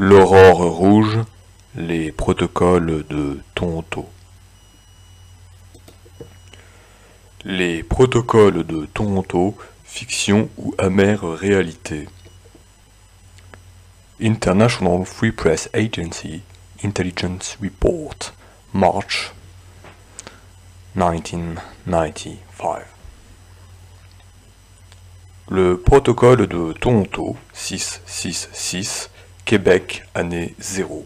L'aurore rouge, les protocoles de Toronto. Les protocoles de Toronto, fiction ou amère réalité. International Free Press Agency Intelligence Report, March 1995. Le protocole de Toronto 666, Québec, année 0.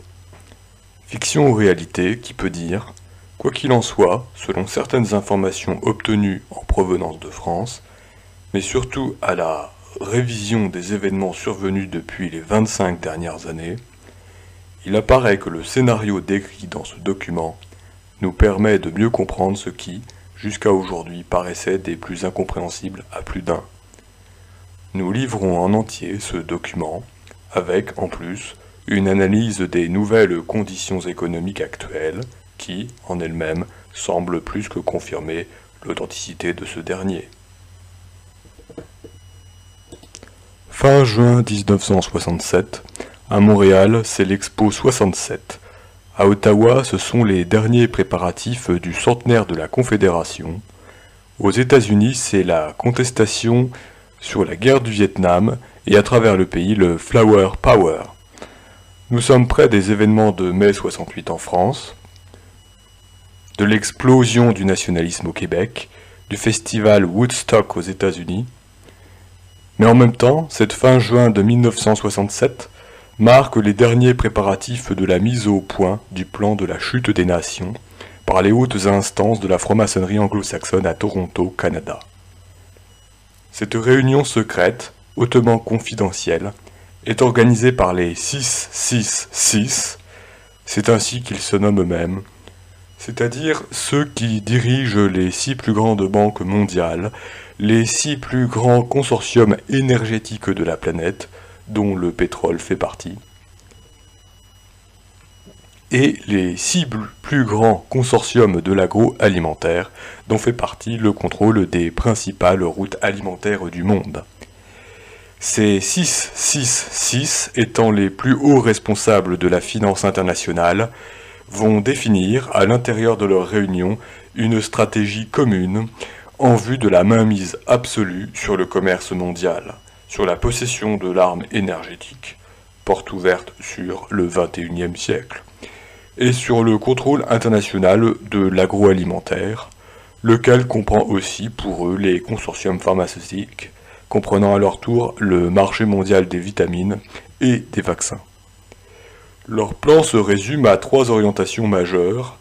Fiction ou réalité qui peut dire, quoi qu'il en soit, selon certaines informations obtenues en provenance de France, mais surtout à la révision des événements survenus depuis les 25 dernières années, il apparaît que le scénario décrit dans ce document nous permet de mieux comprendre ce qui, jusqu'à aujourd'hui, paraissait des plus incompréhensibles à plus d'un. Nous livrons en entier ce document, avec, en plus, une analyse des nouvelles conditions économiques actuelles, qui, en elles-mêmes, semblent plus que confirmer l'authenticité de ce dernier. Fin juin 1967, à Montréal, c'est l'Expo 67. À Ottawa, ce sont les derniers préparatifs du centenaire de la Confédération. Aux États-Unis, c'est la contestation sur la guerre du Vietnam et à travers le pays, le Flower Power. Nous sommes près des événements de mai 68 en France, de l'explosion du nationalisme au Québec, du festival Woodstock aux États-Unis. Mais en même temps, cette fin juin de 1967 marque les derniers préparatifs de la mise au point du plan de la chute des nations par les hautes instances de la franc-maçonnerie anglo-saxonne à Toronto, Canada. Cette réunion secrète, hautement confidentielle, est organisée par les 666, c'est ainsi qu'ils se nomment eux-mêmes, c'est-à-dire ceux qui dirigent les 6 plus grandes banques mondiales, les 6 plus grands consortiums énergétiques de la planète, dont le pétrole fait partie, et les 6 plus grands consortiums de l'agroalimentaire, dont fait partie le contrôle des principales routes alimentaires du monde. Ces 666 étant les plus hauts responsables de la finance internationale, vont définir, à l'intérieur de leur réunion, une stratégie commune en vue de la mainmise absolue sur le commerce mondial, sur la possession de l'arme énergétique, porte ouverte sur le XXIe siècle, et sur le contrôle international de l'agroalimentaire, lequel comprend aussi pour eux les consortiums pharmaceutiques, comprenant à leur tour le marché mondial des vitamines et des vaccins. Leur plan se résume à 3 orientations majeures,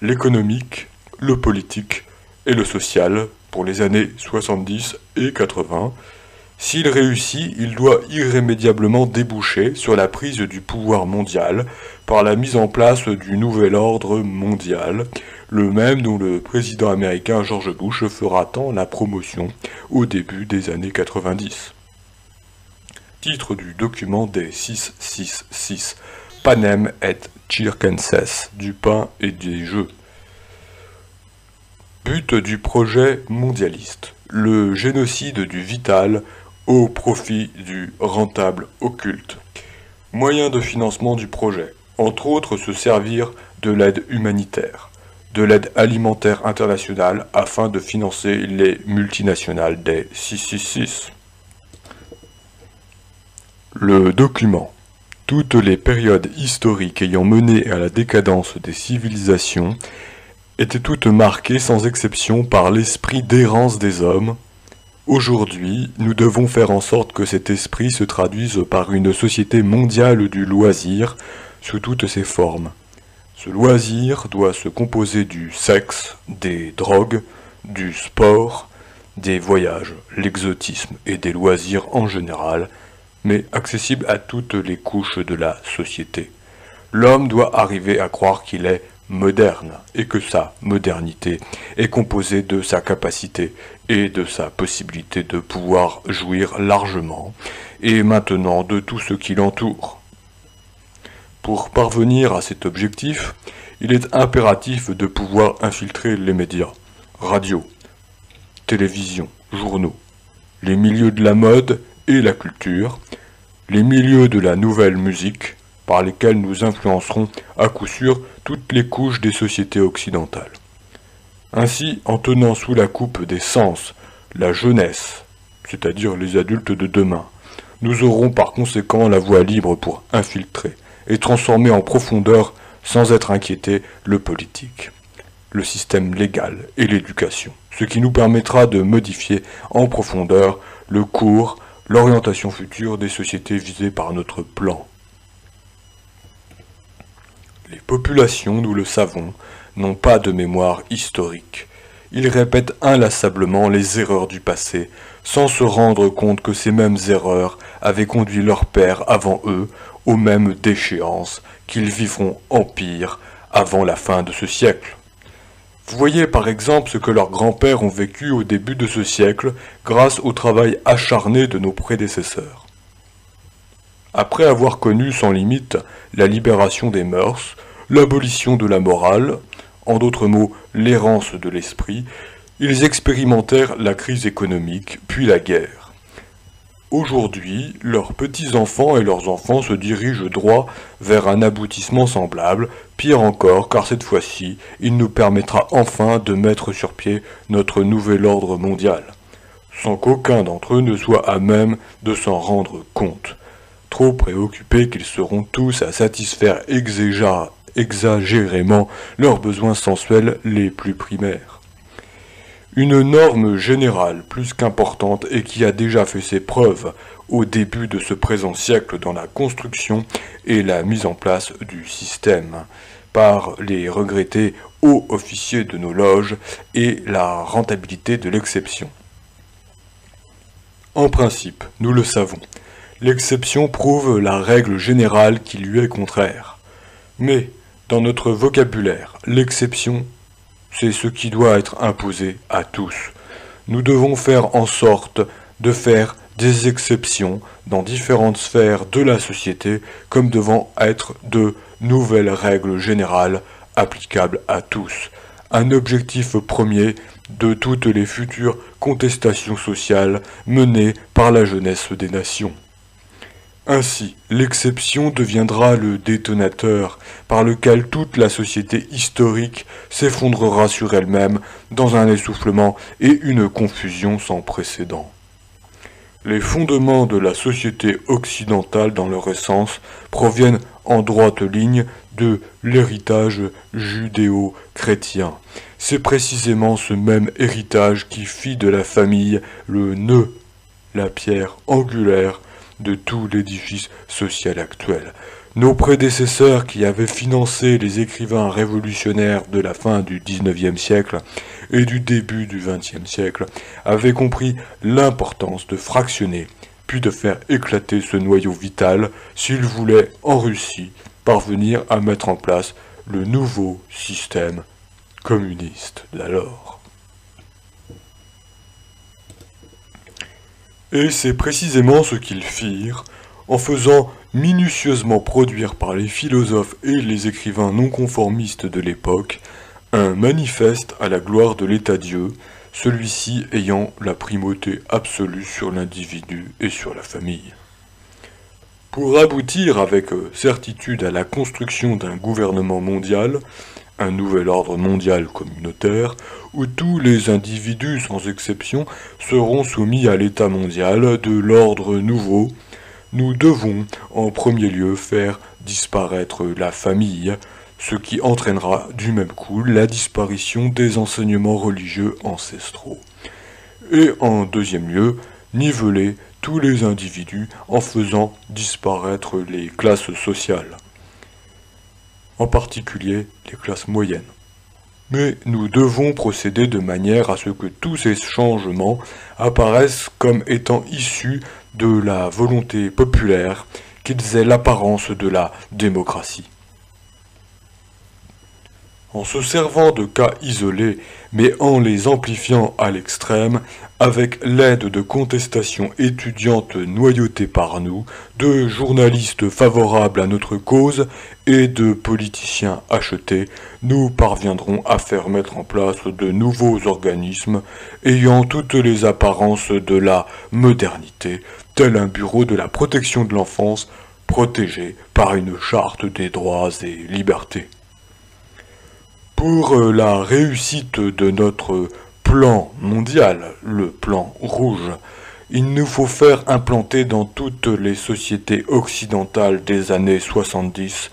l'économique, le politique et le social pour les années 70 et 80. S'il réussit, il doit irrémédiablement déboucher sur la prise du pouvoir mondial par la mise en place du nouvel ordre mondial, le même dont le président américain George Bush fera tant la promotion au début des années 90. Titre du document des 666, Panem et Circenses, du pain et des jeux. But du projet mondialiste, le génocide du vital au profit du rentable occulte. Moyen de financement du projet, entre autres se servir de l'aide humanitaire, de l'aide alimentaire internationale afin de financer les multinationales des 666. Le document. Toutes les périodes historiques ayant mené à la décadence des civilisations étaient toutes marquées sans exception par l'esprit d'errance des hommes. Aujourd'hui, nous devons faire en sorte que cet esprit se traduise par une société mondiale du loisir sous toutes ses formes. Ce loisir doit se composer du sexe, des drogues, du sport, des voyages, l'exotisme et des loisirs en général, mais accessible à toutes les couches de la société. L'homme doit arriver à croire qu'il est moderne et que sa modernité est composée de sa capacité et de sa possibilité de pouvoir jouir largement et maintenant de tout ce qui l'entoure. Pour parvenir à cet objectif, il est impératif de pouvoir infiltrer les médias, radio, télévision, journaux, les milieux de la mode et la culture, les milieux de la nouvelle musique, par lesquels nous influencerons à coup sûr toutes les couches des sociétés occidentales. Ainsi, en tenant sous la coupe des sens la jeunesse, c'est-à-dire les adultes de demain, nous aurons par conséquent la voie libre pour infiltrer et transformer en profondeur, sans être inquiétés, le politique, le système légal et l'éducation, ce qui nous permettra de modifier en profondeur le cours, l'orientation future des sociétés visées par notre plan. Les populations, nous le savons, n'ont pas de mémoire historique. Ils répètent inlassablement les erreurs du passé, sans se rendre compte que ces mêmes erreurs avaient conduit leurs pères avant eux aux mêmes déchéances qu'ils vivront en pire avant la fin de ce siècle. Vous voyez par exemple ce que leurs grands-pères ont vécu au début de ce siècle grâce au travail acharné de nos prédécesseurs. Après avoir connu sans limite la libération des mœurs, l'abolition de la morale, en d'autres mots l'errance de l'esprit, ils expérimentèrent la crise économique, puis la guerre. Aujourd'hui, leurs petits-enfants et leurs enfants se dirigent droit vers un aboutissement semblable, pire encore car cette fois-ci, il nous permettra enfin de mettre sur pied notre nouvel ordre mondial, sans qu'aucun d'entre eux ne soit à même de s'en rendre compte, trop préoccupés qu'ils seront tous à satisfaire exagérément leurs besoins sensuels les plus primaires. Une norme générale plus qu'importante et qui a déjà fait ses preuves au début de ce présent siècle dans la construction et la mise en place du système par les regrettés hauts officiers de nos loges et la rentabilité de l'exception. En principe, nous le savons, l'exception prouve la règle générale qui lui est contraire. Mais, dans notre vocabulaire, l'exception c'est ce qui doit être imposé à tous. Nous devons faire en sorte de faire des exceptions dans différentes sphères de la société comme devant être de nouvelles règles générales applicables à tous. Un objectif premier de toutes les futures contestations sociales menées par la jeunesse des nations. Ainsi, l'exception deviendra le détonateur par lequel toute la société historique s'effondrera sur elle-même dans un essoufflement et une confusion sans précédent. Les fondements de la société occidentale dans leur essence proviennent en droite ligne de l'héritage judéo-chrétien. C'est précisément ce même héritage qui fit de la famille le nœud, la pierre angulaire de tout l'édifice social actuel. Nos prédécesseurs qui avaient financé les écrivains révolutionnaires de la fin du XIXe siècle et du début du XXe siècle avaient compris l'importance de fractionner, puis de faire éclater ce noyau vital s'ils voulaient, en Russie, parvenir à mettre en place le nouveau système communiste d'alors. Et c'est précisément ce qu'ils firent, en faisant minutieusement produire par les philosophes et les écrivains non conformistes de l'époque un manifeste à la gloire de l'État-Dieu, celui-ci ayant la primauté absolue sur l'individu et sur la famille. Pour aboutir avec certitude à la construction d'un gouvernement mondial, un nouvel ordre mondial communautaire, où tous les individus sans exception seront soumis à l'état mondial de l'ordre nouveau, nous devons en premier lieu faire disparaître la famille, ce qui entraînera du même coup la disparition des enseignements religieux ancestraux. Et en deuxième lieu, niveler tous les individus en faisant disparaître les classes sociales, en particulier les classes moyennes. Mais nous devons procéder de manière à ce que tous ces changements apparaissent comme étant issus de la volonté populaire, qu'ils aient l'apparence de la démocratie. En se servant de cas isolés, mais en les amplifiant à l'extrême, avec l'aide de contestations étudiantes noyautées par nous, de journalistes favorables à notre cause et de politiciens achetés, nous parviendrons à faire mettre en place de nouveaux organismes ayant toutes les apparences de la modernité, tel un bureau de la protection de l'enfance protégés par une charte des droits et libertés. Pour la réussite de notre plan mondial, le plan rouge, il nous faut faire implanter dans toutes les sociétés occidentales des années 70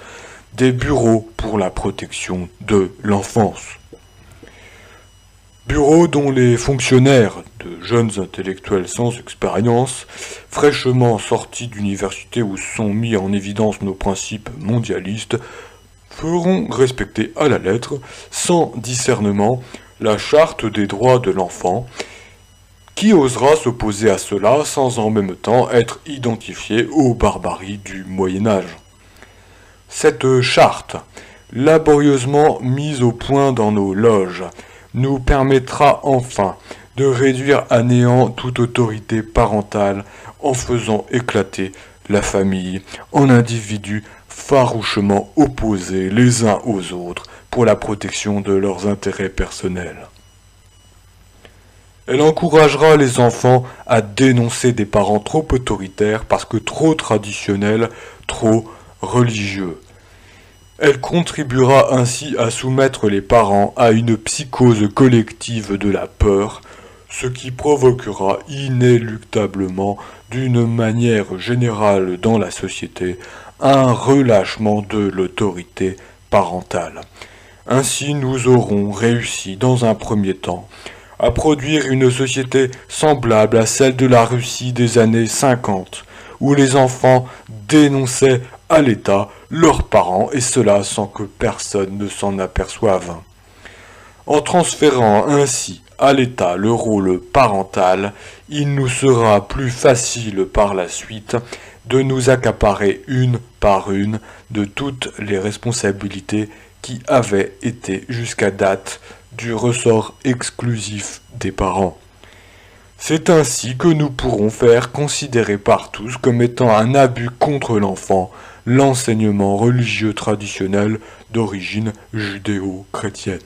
des bureaux pour la protection de l'enfance. Bureaux dont les fonctionnaires, de jeunes intellectuels sans expérience, fraîchement sortis d'université où sont mis en évidence nos principes mondialistes, feront respecter à la lettre, sans discernement, la charte des droits de l'enfant. Qui osera s'opposer à cela sans en même temps être identifié aux barbaries du Moyen-Âge? Cette charte, laborieusement mise au point dans nos loges, nous permettra enfin de réduire à néant toute autorité parentale en faisant éclater la famille en individus farouchement opposés les uns aux autres pour la protection de leurs intérêts personnels. Elle encouragera les enfants à dénoncer des parents trop autoritaires parce que trop traditionnels, trop religieux. Elle contribuera ainsi à soumettre les parents à une psychose collective de la peur, ce qui provoquera inéluctablement, d'une manière générale dans la société, un relâchement de l'autorité parentale. Ainsi, nous aurons réussi, dans un premier temps, à produire une société semblable à celle de la Russie des années 50, où les enfants dénonçaient à l'État leurs parents, et cela sans que personne ne s'en aperçoive. En transférant ainsi à l'État le rôle parental, il nous sera plus facile par la suite de nous accaparer une par une de toutes les responsabilités qui avaient été jusqu'à date du ressort exclusif des parents. C'est ainsi que nous pourrons faire considérer par tous comme étant un abus contre l'enfant l'enseignement religieux traditionnel d'origine judéo-chrétienne.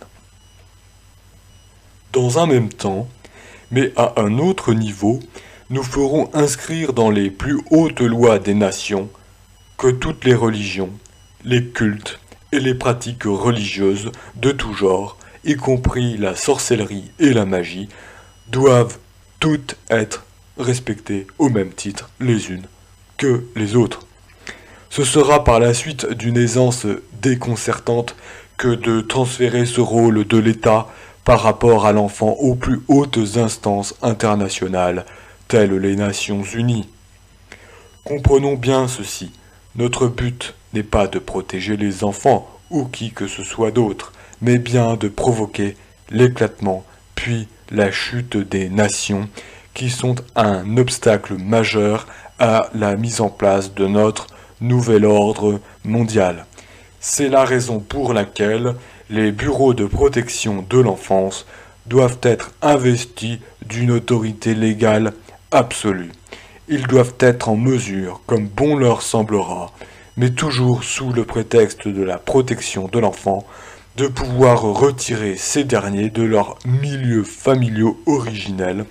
Dans un même temps, mais à un autre niveau, nous ferons inscrire dans les plus hautes lois des nations que toutes les religions, les cultes et les pratiques religieuses de tout genre, y compris la sorcellerie et la magie, doivent toutes être respectées au même titre les unes que les autres. Ce sera par la suite d'une aisance déconcertante que de transférer ce rôle de l'État par rapport à l'enfant aux plus hautes instances internationales, telles les Nations Unies. Comprenons bien ceci, notre but n'est pas de protéger les enfants ou qui que ce soit d'autre, mais bien de provoquer l'éclatement, puis la chute des nations, qui sont un obstacle majeur à la mise en place de notre nouvel ordre mondial. C'est la raison pour laquelle les bureaux de protection de l'enfance doivent être investis d'une autorité légale absolue. Ils doivent être en mesure, comme bon leur semblera, mais toujours sous le prétexte de la protection de l'enfant, de pouvoir retirer ces derniers de leurs milieux familiaux originels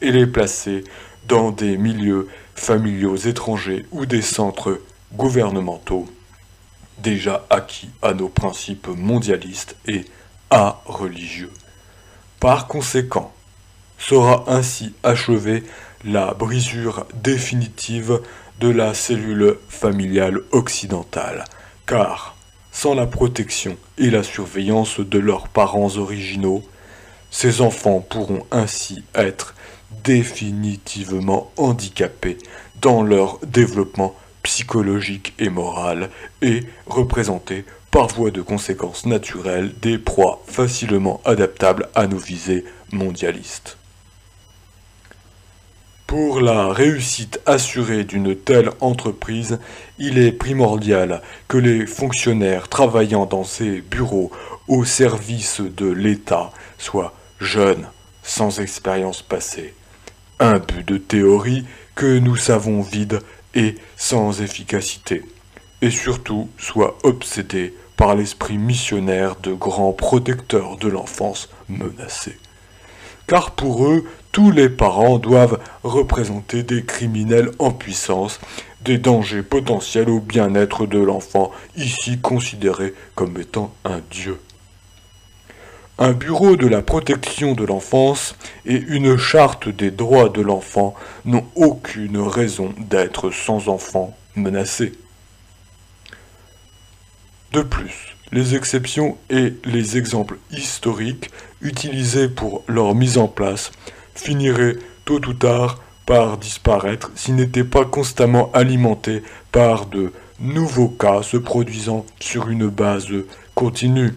et les placer dans des milieux familiaux étrangers ou des centres gouvernementaux déjà acquis à nos principes mondialistes et religieux. Par conséquent, sera ainsi achevée la brisure définitive de la cellule familiale occidentale, car sans la protection et la surveillance de leurs parents originaux, ces enfants pourront ainsi être définitivement handicapés dans leur développement psychologique et moral et représenter par voie de conséquences naturelles des proies facilement adaptables à nos visées mondialistes. Pour la réussite assurée d'une telle entreprise, il est primordial que les fonctionnaires travaillant dans ces bureaux au service de l'État soient jeunes, sans expérience passée, imbus de théorie que nous savons vides et sans efficacité, et surtout soient obsédés par l'esprit missionnaire de grands protecteurs de l'enfance menacée. Car pour eux, tous les parents doivent représenter des criminels en puissance, des dangers potentiels au bien-être de l'enfant, ici considéré comme étant un dieu. Un bureau de la protection de l'enfance et une charte des droits de l'enfant n'ont aucune raison d'être sans enfants menacés. De plus, les exceptions et les exemples historiques utilisés pour leur mise en place finiraient tôt ou tard par disparaître s'ils n'étaient pas constamment alimentés par de nouveaux cas se produisant sur une base continue.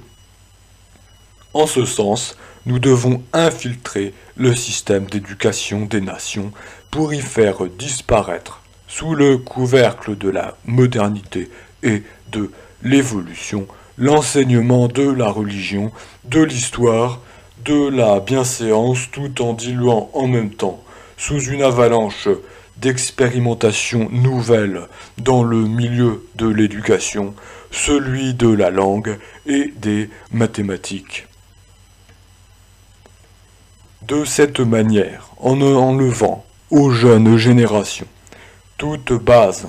En ce sens, nous devons infiltrer le système d'éducation des nations pour y faire disparaître, sous le couvercle de la modernité et de l'évolution, l'enseignement de la religion, de l'histoire, de la bienséance, tout en diluant en même temps, sous une avalanche d'expérimentations nouvelles dans le milieu de l'éducation, celui de la langue et des mathématiques. De cette manière, en enlevant aux jeunes générations toute base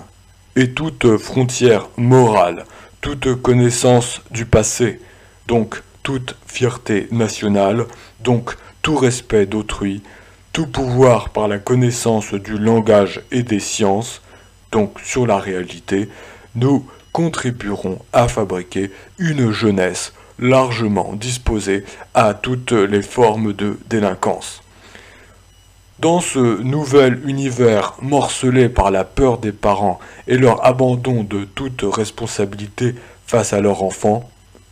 et toute frontière morale, toute connaissance du passé, donc toute fierté nationale, donc tout respect d'autrui, tout pouvoir par la connaissance du langage et des sciences, donc sur la réalité, nous contribuerons à fabriquer une jeunesse largement disposée à toutes les formes de délinquance. Dans ce nouvel univers morcelé par la peur des parents et leur abandon de toute responsabilité face à leurs enfants,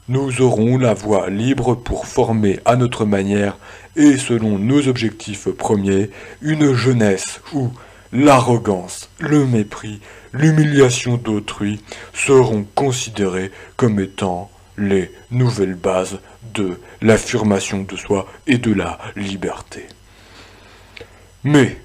nous aurons la voie libre pour former à notre manière et selon nos objectifs premiers une jeunesse où l'arrogance, le mépris, l'humiliation d'autrui seront considérés comme étant les nouvelles bases de l'affirmation de soi et de la liberté. Mais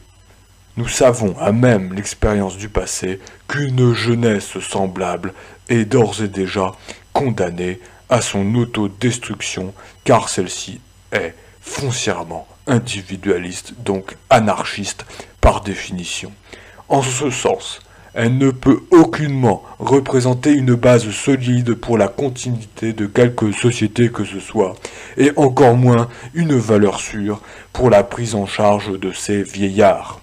nous savons à même l'expérience du passé qu'une jeunesse semblable est d'ores et déjà condamnée à son autodestruction car celle-ci est foncièrement individualiste, donc anarchiste par définition. En ce sens, elle ne peut aucunement représenter une base solide pour la continuité de quelque société que ce soit, et encore moins une valeur sûre pour la prise en charge de ces vieillards.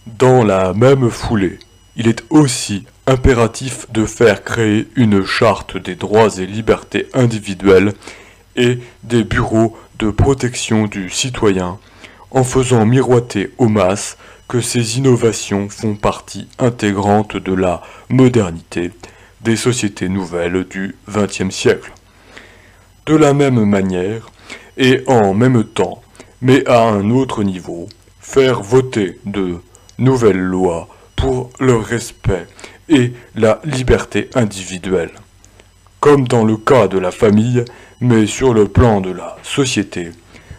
Dans la même foulée, il est aussi impératif de faire créer une charte des droits et libertés individuelles et des bureaux de protection du citoyen, en faisant miroiter aux masses que ces innovations font partie intégrante de la modernité des sociétés nouvelles du XXe siècle. De la même manière, et en même temps, mais à un autre niveau, faire voter de nouvelles lois pour le respect et la liberté individuelle. Comme dans le cas de la famille, mais sur le plan de la société,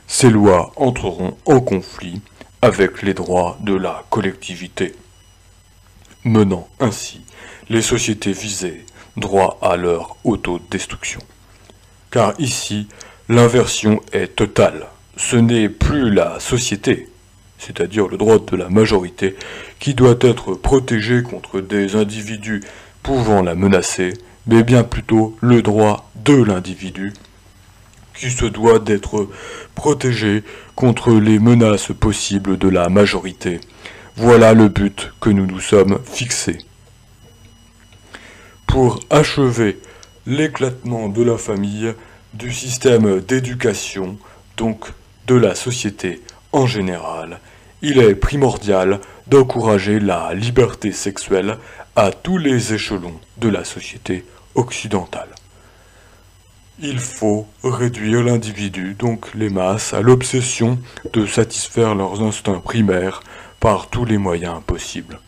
ces lois entreront en conflit avec les droits de la collectivité, menant ainsi les sociétés visées droit à leur autodestruction. Car ici, l'inversion est totale. Ce n'est plus la société, c'est-à-dire le droit de la majorité, qui doit être protégé contre des individus pouvant la menacer, mais bien plutôt le droit de l'individu, qui se doit d'être protégé contre les menaces possibles de la majorité. Voilà le but que nous nous sommes fixés. Pour achever l'éclatement de la famille, du système d'éducation, donc de la société en général, il est primordial d'encourager la liberté sexuelle à tous les échelons de la société occidentale. Il faut réduire l'individu, donc les masses, à l'obsession de satisfaire leurs instincts primaires par tous les moyens possibles.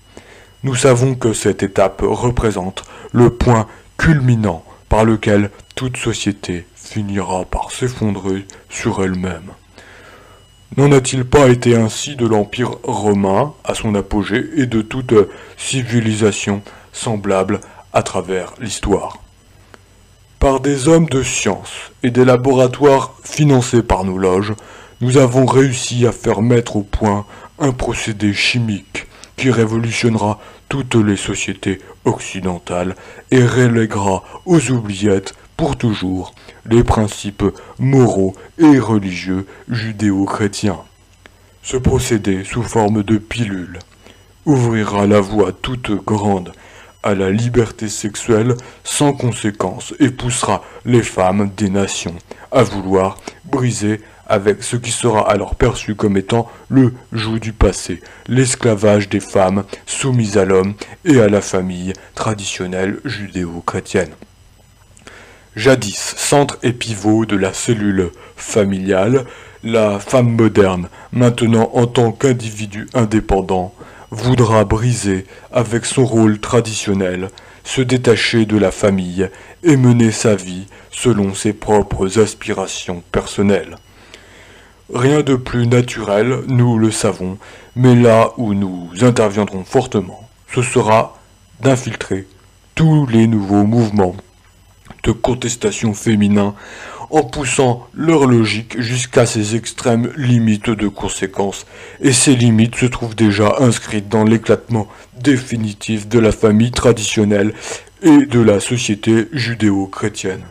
Nous savons que cette étape représente le point culminant par lequel toute société finira par s'effondrer sur elle-même. N'en a-t-il pas été ainsi de l'Empire romain à son apogée et de toute civilisation semblable à travers l'histoire? Par des hommes de science et des laboratoires financés par nos loges, nous avons réussi à faire mettre au point un procédé chimique qui révolutionnera toutes les sociétés occidentales et reléguera aux oubliettes pour toujours les principes moraux et religieux judéo-chrétiens. Ce procédé, sous forme de pilule, ouvrira la voie toute grande à la liberté sexuelle sans conséquence et poussera les femmes des nations à vouloir briser avec ce qui sera alors perçu comme étant le joug du passé, l'esclavage des femmes soumises à l'homme et à la famille traditionnelle judéo-chrétienne. Jadis, centre et pivot de la cellule familiale, la femme moderne, maintenant en tant qu'individu indépendant, voudra briser avec son rôle traditionnel, se détacher de la famille et mener sa vie selon ses propres aspirations personnelles. Rien de plus naturel, nous le savons, mais là où nous interviendrons fortement, ce sera d'infiltrer tous les nouveaux mouvements de contestation féminin en poussant leur logique jusqu'à ses extrêmes limites de conséquences, et ces limites se trouvent déjà inscrites dans l'éclatement définitif de la famille traditionnelle et de la société judéo-chrétienne.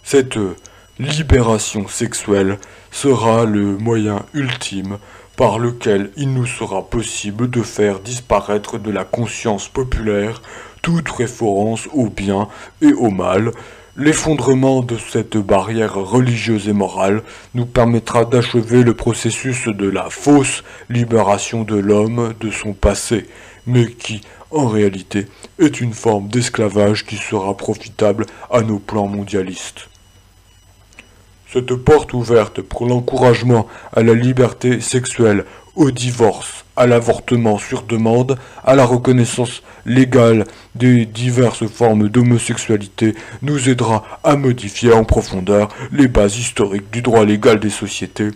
Cette libération sexuelle sera le moyen ultime par lequel il nous sera possible de faire disparaître de la conscience populaire toute référence au bien et au mal. L'effondrement de cette barrière religieuse et morale nous permettra d'achever le processus de la fausse libération de l'homme de son passé, mais qui, en réalité, est une forme d'esclavage qui sera profitable à nos plans mondialistes. Cette porte ouverte pour l'encouragement à la liberté sexuelle, au divorce, à l'avortement sur demande, à la reconnaissance légale des diverses formes d'homosexualité nous aidera à modifier en profondeur les bases historiques du droit légal des sociétés.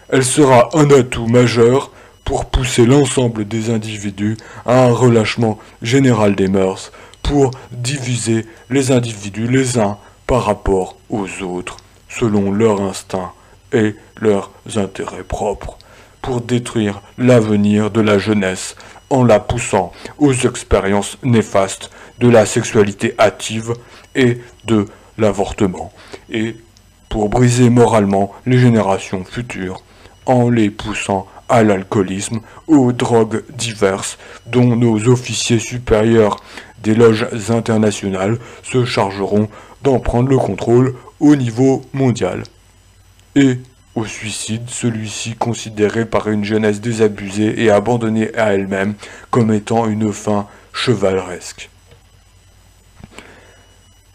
Elle sera un atout majeur pour pousser l'ensemble des individus à un relâchement général des mœurs, pour diviser les individus les uns par rapport aux autres, selon leur instinct et leurs intérêts propres, pour détruire l'avenir de la jeunesse en la poussant aux expériences néfastes de la sexualité hâtive et de l'avortement, et pour briser moralement les générations futures en les poussant à l'alcoolisme, aux drogues diverses dont nos officiers supérieurs des loges internationales se chargeront d'en prendre le contrôle au niveau mondial, et au suicide, celui-ci considéré par une jeunesse désabusée et abandonnée à elle-même comme étant une fin chevaleresque.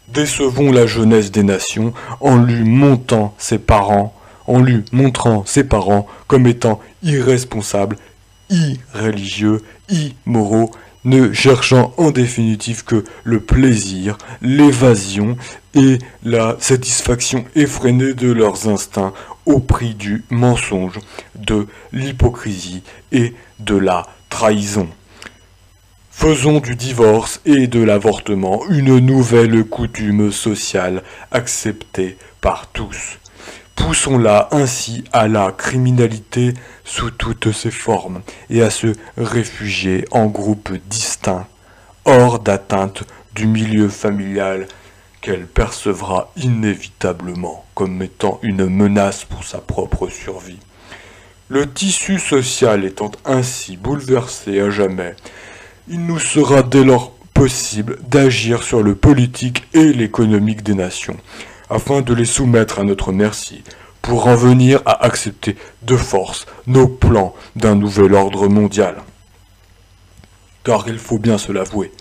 Décevons la jeunesse des nations en lui montrant ses parents comme étant irresponsables, irréligieux, immoraux, ne cherchant en définitive que le plaisir, l'évasion et la satisfaction effrénée de leurs instincts au prix du mensonge, de l'hypocrisie et de la trahison. Faisons du divorce et de l'avortement une nouvelle coutume sociale acceptée par tous. Poussons-la ainsi à la criminalité sous toutes ses formes et à se réfugier en groupes distincts, hors d'atteinte du milieu familial qu'elle percevra inévitablement comme étant une menace pour sa propre survie. Le tissu social étant ainsi bouleversé à jamais, il nous sera dès lors possible d'agir sur le politique et l'économique des nations, afin de les soumettre à notre merci, pour en venir à accepter de force nos plans d'un nouvel ordre mondial. Car il faut bien se l'avouer,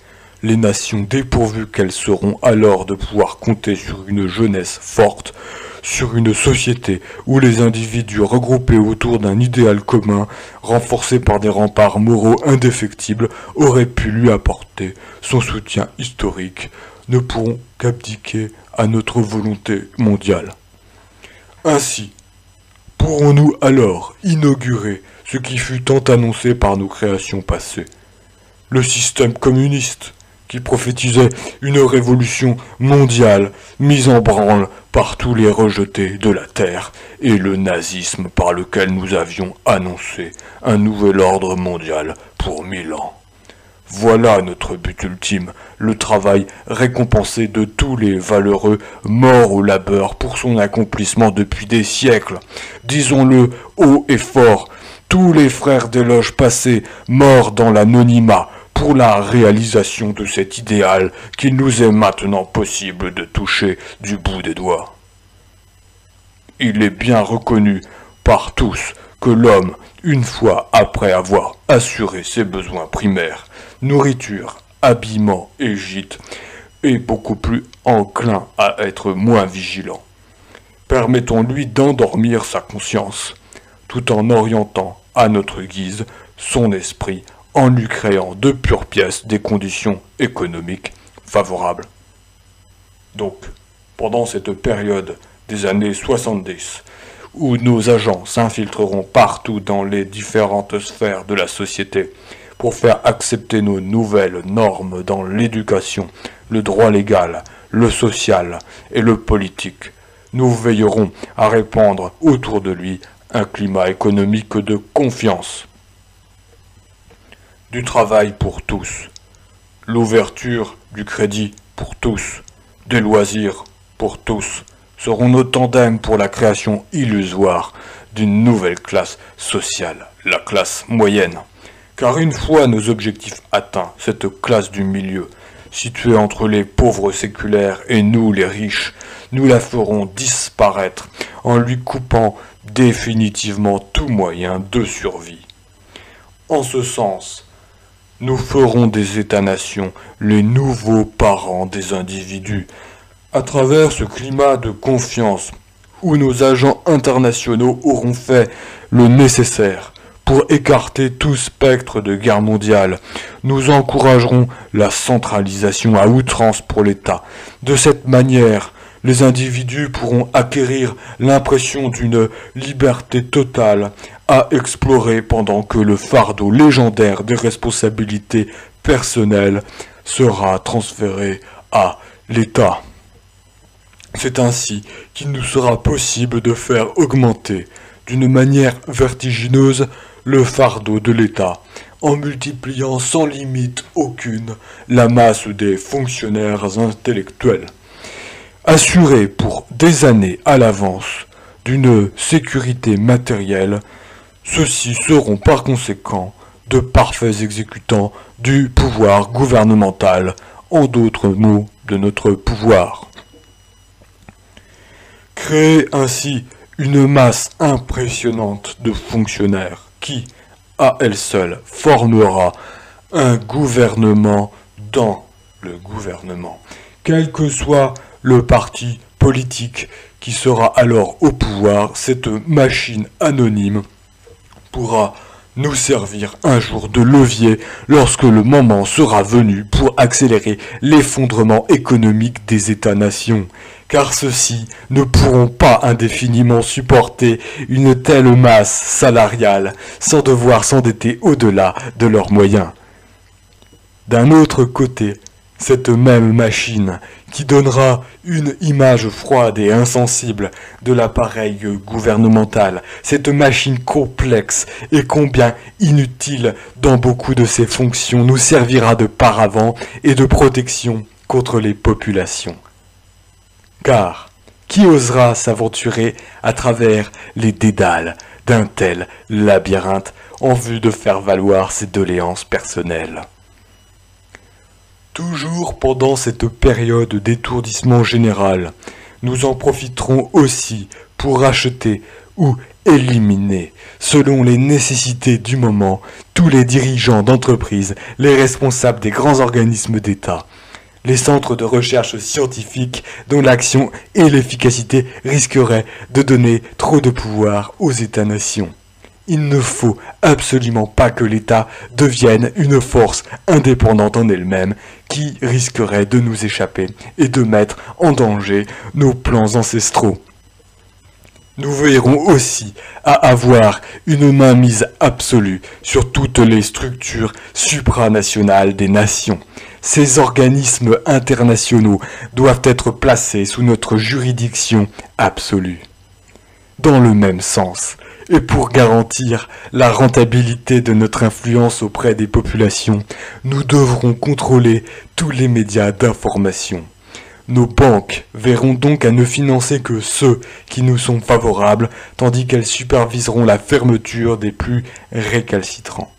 les nations dépourvues qu'elles seront alors de pouvoir compter sur une jeunesse forte, sur une société où les individus regroupés autour d'un idéal commun, renforcés par des remparts moraux indéfectibles, auraient pu lui apporter son soutien historique, ne pourront qu'abdiquer à notre volonté mondiale. Ainsi, pourrons-nous alors inaugurer ce qui fut tant annoncé par nos créations passées, le système communiste, qui prophétisait une révolution mondiale mise en branle par tous les rejetés de la terre et le nazisme par lequel nous avions annoncé un nouvel ordre mondial pour 1000 ans. Voilà notre but ultime, le travail récompensé de tous les valeureux morts au labeur pour son accomplissement depuis des siècles. Disons-le haut et fort, tous les frères des loges passées morts dans l'anonymat pour la réalisation de cet idéal qu'il nous est maintenant possible de toucher du bout des doigts. Il est bien reconnu par tous que l'homme, une fois après avoir assuré ses besoins primaires, nourriture, habillement et gîte, est beaucoup plus enclin à être moins vigilant. Permettons-lui d'endormir sa conscience, tout en orientant à notre guise son esprit en lui créant de pure pièce des conditions économiques favorables. Donc, pendant cette période des années 70, où nos agents s'infiltreront partout dans les différentes sphères de la société pour faire accepter nos nouvelles normes dans l'éducation, le droit légal, le social et le politique, nous veillerons à répandre autour de lui un climat économique de confiance, du travail pour tous, l'ouverture du crédit pour tous, des loisirs pour tous, seront nos tandems pour la création illusoire d'une nouvelle classe sociale, la classe moyenne. Car une fois nos objectifs atteints, cette classe du milieu, située entre les pauvres séculaires et nous les riches, nous la ferons disparaître en lui coupant définitivement tout moyen de survie. En ce sens, nous ferons des États-nations les nouveaux parents des individus, à travers ce climat de confiance où nos agents internationaux auront fait le nécessaire pour écarter tout spectre de guerre mondiale. Nous encouragerons la centralisation à outrance pour l'État. De cette manière, les individus pourront acquérir l'impression d'une liberté totale à explorer pendant que le fardeau légendaire des responsabilités personnelles sera transféré à l'État. C'est ainsi qu'il nous sera possible de faire augmenter d'une manière vertigineuse le fardeau de l'État, en multipliant sans limite aucune la masse des fonctionnaires intellectuels. Assurés pour des années à l'avance d'une sécurité matérielle, ceux-ci seront par conséquent de parfaits exécutants du pouvoir gouvernemental, en d'autres mots de notre pouvoir. Créer ainsi une masse impressionnante de fonctionnaires qui, à elle seule, formera un gouvernement dans le gouvernement, quel que soit le parti politique qui sera alors au pouvoir. Cette machine anonyme pourra nous servir un jour de levier lorsque le moment sera venu pour accélérer l'effondrement économique des États-nations, car ceux-ci ne pourront pas indéfiniment supporter une telle masse salariale sans devoir s'endetter au-delà de leurs moyens. D'un autre côté, cette même machine qui donnera une image froide et insensible de l'appareil gouvernemental, cette machine complexe et combien inutile dans beaucoup de ses fonctions, nous servira de paravent et de protection contre les populations. Car qui osera s'aventurer à travers les dédales d'un tel labyrinthe en vue de faire valoir ses doléances personnelles ? Toujours pendant cette période d'étourdissement général, nous en profiterons aussi pour racheter ou éliminer, selon les nécessités du moment, tous les dirigeants d'entreprise, les responsables des grands organismes d'État, les centres de recherche scientifique dont l'action et l'efficacité risqueraient de donner trop de pouvoir aux États-nations. Il ne faut absolument pas que l'État devienne une force indépendante en elle-même qui risquerait de nous échapper et de mettre en danger nos plans ancestraux. Nous veillerons aussi à avoir une mainmise absolue sur toutes les structures supranationales des nations. Ces organismes internationaux doivent être placés sous notre juridiction absolue. dans le même sens. Et pour garantir la rentabilité de notre influence auprès des populations, nous devrons contrôler tous les médias d'information. Nos banques verront donc à ne financer que ceux qui nous sont favorables, tandis qu'elles superviseront la fermeture des plus récalcitrants.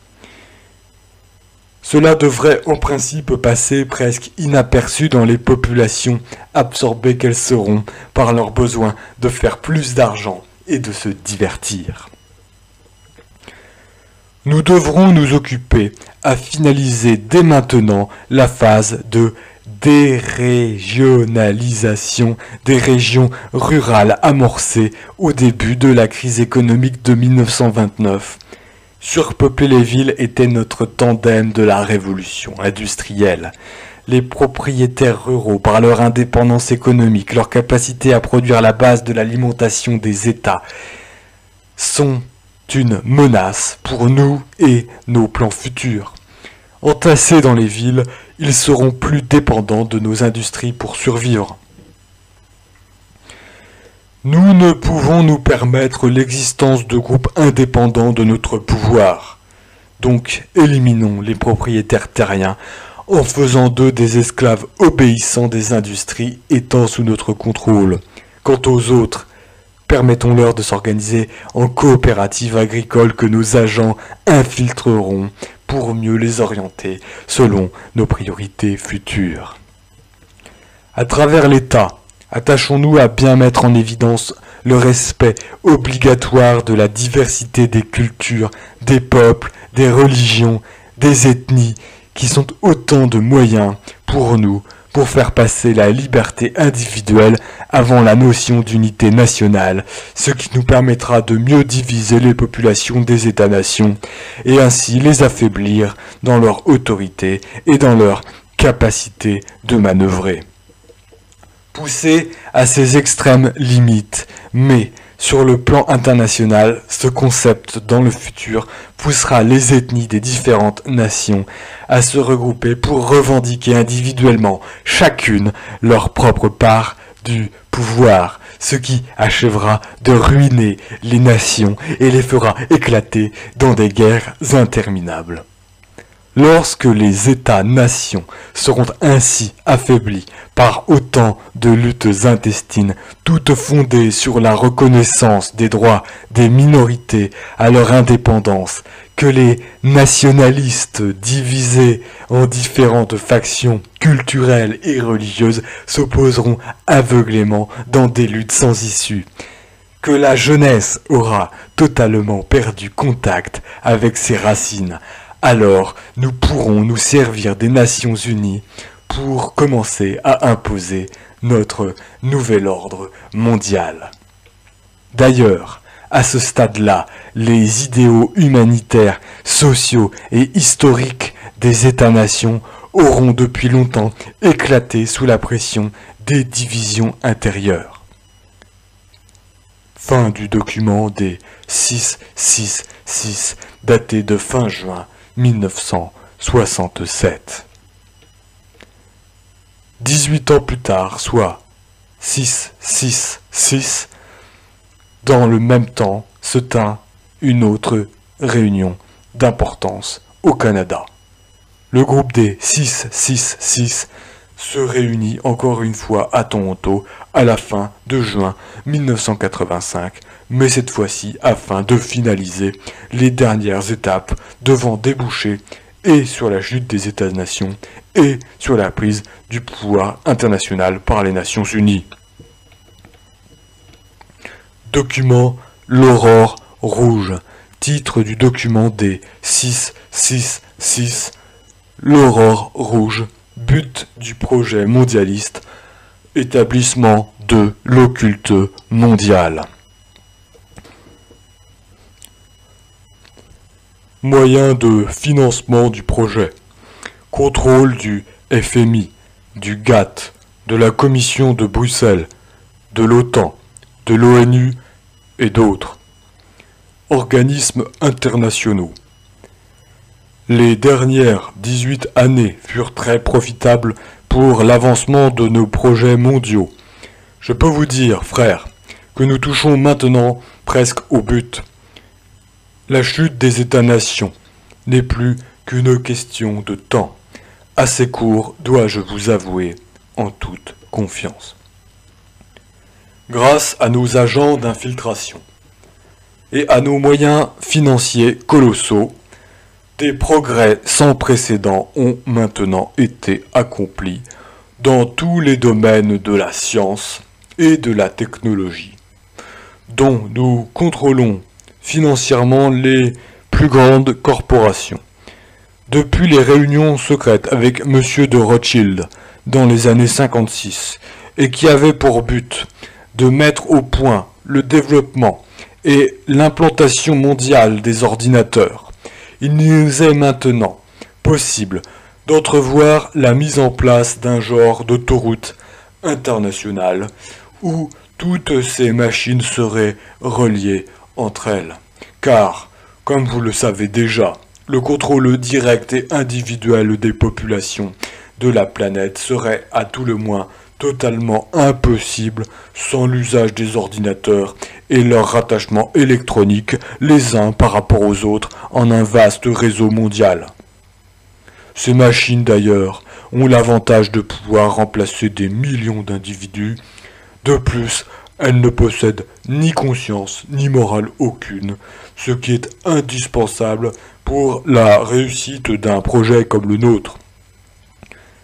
Cela devrait en principe passer presque inaperçu dans les populations, absorbées qu'elles seront par leur besoin de faire plus d'argent et de se divertir. Nous devrons nous occuper à finaliser dès maintenant la phase de dérégionalisation des régions rurales amorcée au début de la crise économique de 1929. Surpeupler les villes était notre tandem de la révolution industrielle. Les propriétaires ruraux, par leur indépendance économique, leur capacité à produire la base de l'alimentation des États, sont une menace pour nous et nos plans futurs. Entassés dans les villes, ils seront plus dépendants de nos industries pour survivre. Nous ne pouvons nous permettre l'existence de groupes indépendants de notre pouvoir. Donc, éliminons les propriétaires terriens en faisant d'eux des esclaves obéissants des industries étant sous notre contrôle. Quant aux autres, permettons-leur de s'organiser en coopératives agricoles que nos agents infiltreront pour mieux les orienter selon nos priorités futures. À travers l'État, attachons-nous à bien mettre en évidence le respect obligatoire de la diversité des cultures, des peuples, des religions, des ethnies, qui sont autant de moyens pour nous pour faire passer la liberté individuelle avant la notion d'unité nationale, ce qui nous permettra de mieux diviser les populations des États-nations et ainsi les affaiblir dans leur autorité et dans leur capacité de manœuvrer. Poussé à ses extrêmes limites, mais sur le plan international, ce concept dans le futur poussera les ethnies des différentes nations à se regrouper pour revendiquer individuellement chacune leur propre part du pouvoir, ce qui achèvera de ruiner les nations et les fera éclater dans des guerres interminables. Lorsque les États-nations seront ainsi affaiblis par autant de luttes intestines, toutes fondées sur la reconnaissance des droits des minorités à leur indépendance, que les nationalistes divisés en différentes factions culturelles et religieuses s'opposeront aveuglément dans des luttes sans issue, que la jeunesse aura totalement perdu contact avec ses racines, alors nous pourrons nous servir des Nations Unies pour commencer à imposer notre nouvel ordre mondial. D'ailleurs, à ce stade-là, les idéaux humanitaires, sociaux et historiques des États-nations auront depuis longtemps éclaté sous la pression des divisions intérieures. Fin du document des 666 daté de fin juin 1967. 18 ans plus tard, soit 666, dans le même temps se tint une autre réunion d'importance au Canada. Le groupe des 666 se réunit encore une fois à Toronto à la fin de juin 1985, mais cette fois-ci afin de finaliser les dernières étapes devant déboucher et sur la chute des États-nations et sur la prise du pouvoir international par les Nations Unies. Document L'Aurore Rouge, titre du document des 666, L'Aurore Rouge, but du projet mondialiste, établissement de l'occulte mondial. Moyen de financement du projet. Contrôle du FMI, du GATT, de la Commission de Bruxelles, de l'OTAN, de l'ONU et d'autres. Organismes internationaux. Les dernières 18 années furent très profitables pour l'avancement de nos projets mondiaux. Je peux vous dire, frères, que nous touchons maintenant presque au but. La chute des États-nations n'est plus qu'une question de temps. Assez court, dois-je vous avouer, en toute confiance. Grâce à nos agents d'infiltration et à nos moyens financiers colossaux, des progrès sans précédent ont maintenant été accomplis dans tous les domaines de la science et de la technologie, dont nous contrôlons financièrement les plus grandes corporations. Depuis les réunions secrètes avec M. de Rothschild dans les années 56, et qui avaient pour but de mettre au point le développement et l'implantation mondiale des ordinateurs, il nous est maintenant possible d'entrevoir la mise en place d'un genre d'autoroute internationale où toutes ces machines seraient reliées entre elles. Car, comme vous le savez déjà, le contrôle direct et individuel des populations de la planète serait à tout le moins totalement impossible sans l'usage des ordinateurs et leur rattachement électronique les uns par rapport aux autres en un vaste réseau mondial. Ces machines d'ailleurs ont l'avantage de pouvoir remplacer des millions d'individus. De plus, elles ne possèdent ni conscience ni morale aucune, ce qui est indispensable pour la réussite d'un projet comme le nôtre.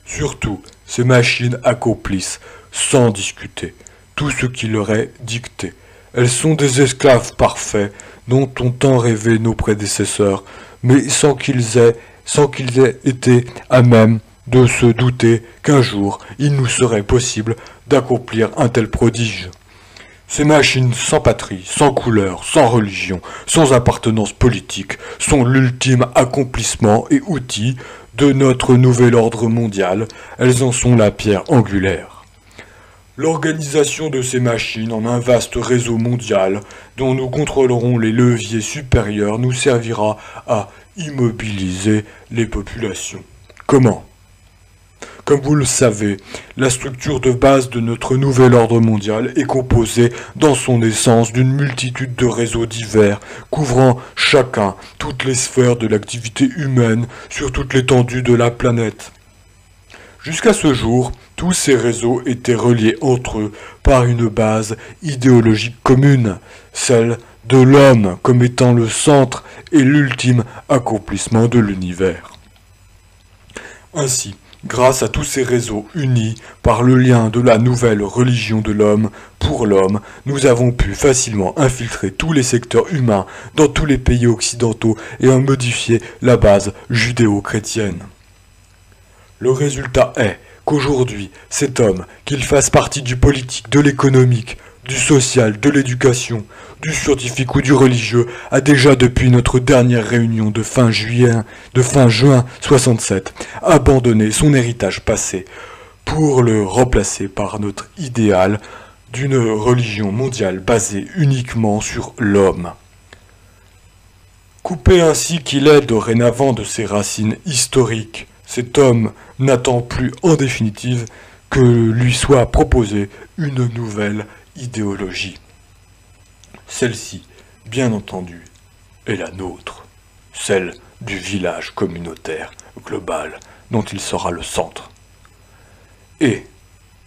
Surtout, ces machines accomplissent, sans discuter, tout ce qui leur est dicté. Elles sont des esclaves parfaits dont ont tant rêvé nos prédécesseurs, mais sans qu'ils aient été à même de se douter qu'un jour il nous serait possible d'accomplir un tel prodige. Ces machines sans patrie, sans couleur, sans religion, sans appartenance politique, sont l'ultime accomplissement et outil de notre nouvel ordre mondial. Elles en sont la pierre angulaire. L'organisation de ces machines en un vaste réseau mondial dont nous contrôlerons les leviers supérieurs nous servira à immobiliser les populations. Comment ? Comme vous le savez, la structure de base de notre nouvel ordre mondial est composée dans son essence d'une multitude de réseaux divers, couvrant chacun toutes les sphères de l'activité humaine sur toute l'étendue de la planète. Jusqu'à ce jour, tous ces réseaux étaient reliés entre eux par une base idéologique commune, celle de l'homme comme étant le centre et l'ultime accomplissement de l'univers. Ainsi, grâce à tous ces réseaux unis par le lien de la nouvelle religion de l'homme pour l'homme, nous avons pu facilement infiltrer tous les secteurs humains dans tous les pays occidentaux et en modifier la base judéo-chrétienne. Le résultat est qu'aujourd'hui, cet homme, qu'il fasse partie du politique, de l'économique, du social, de l'éducation, du scientifique ou du religieux, a déjà depuis notre dernière réunion de fin juin 67 abandonné son héritage passé pour le remplacer par notre idéal d'une religion mondiale basée uniquement sur l'homme. Coupé ainsi qu'il est dorénavant de ses racines historiques, cet homme n'attend plus en définitive que lui soit proposée une nouvelle idéologie. Celle-ci, bien entendu, est la nôtre, celle du village communautaire global dont il sera le centre. Et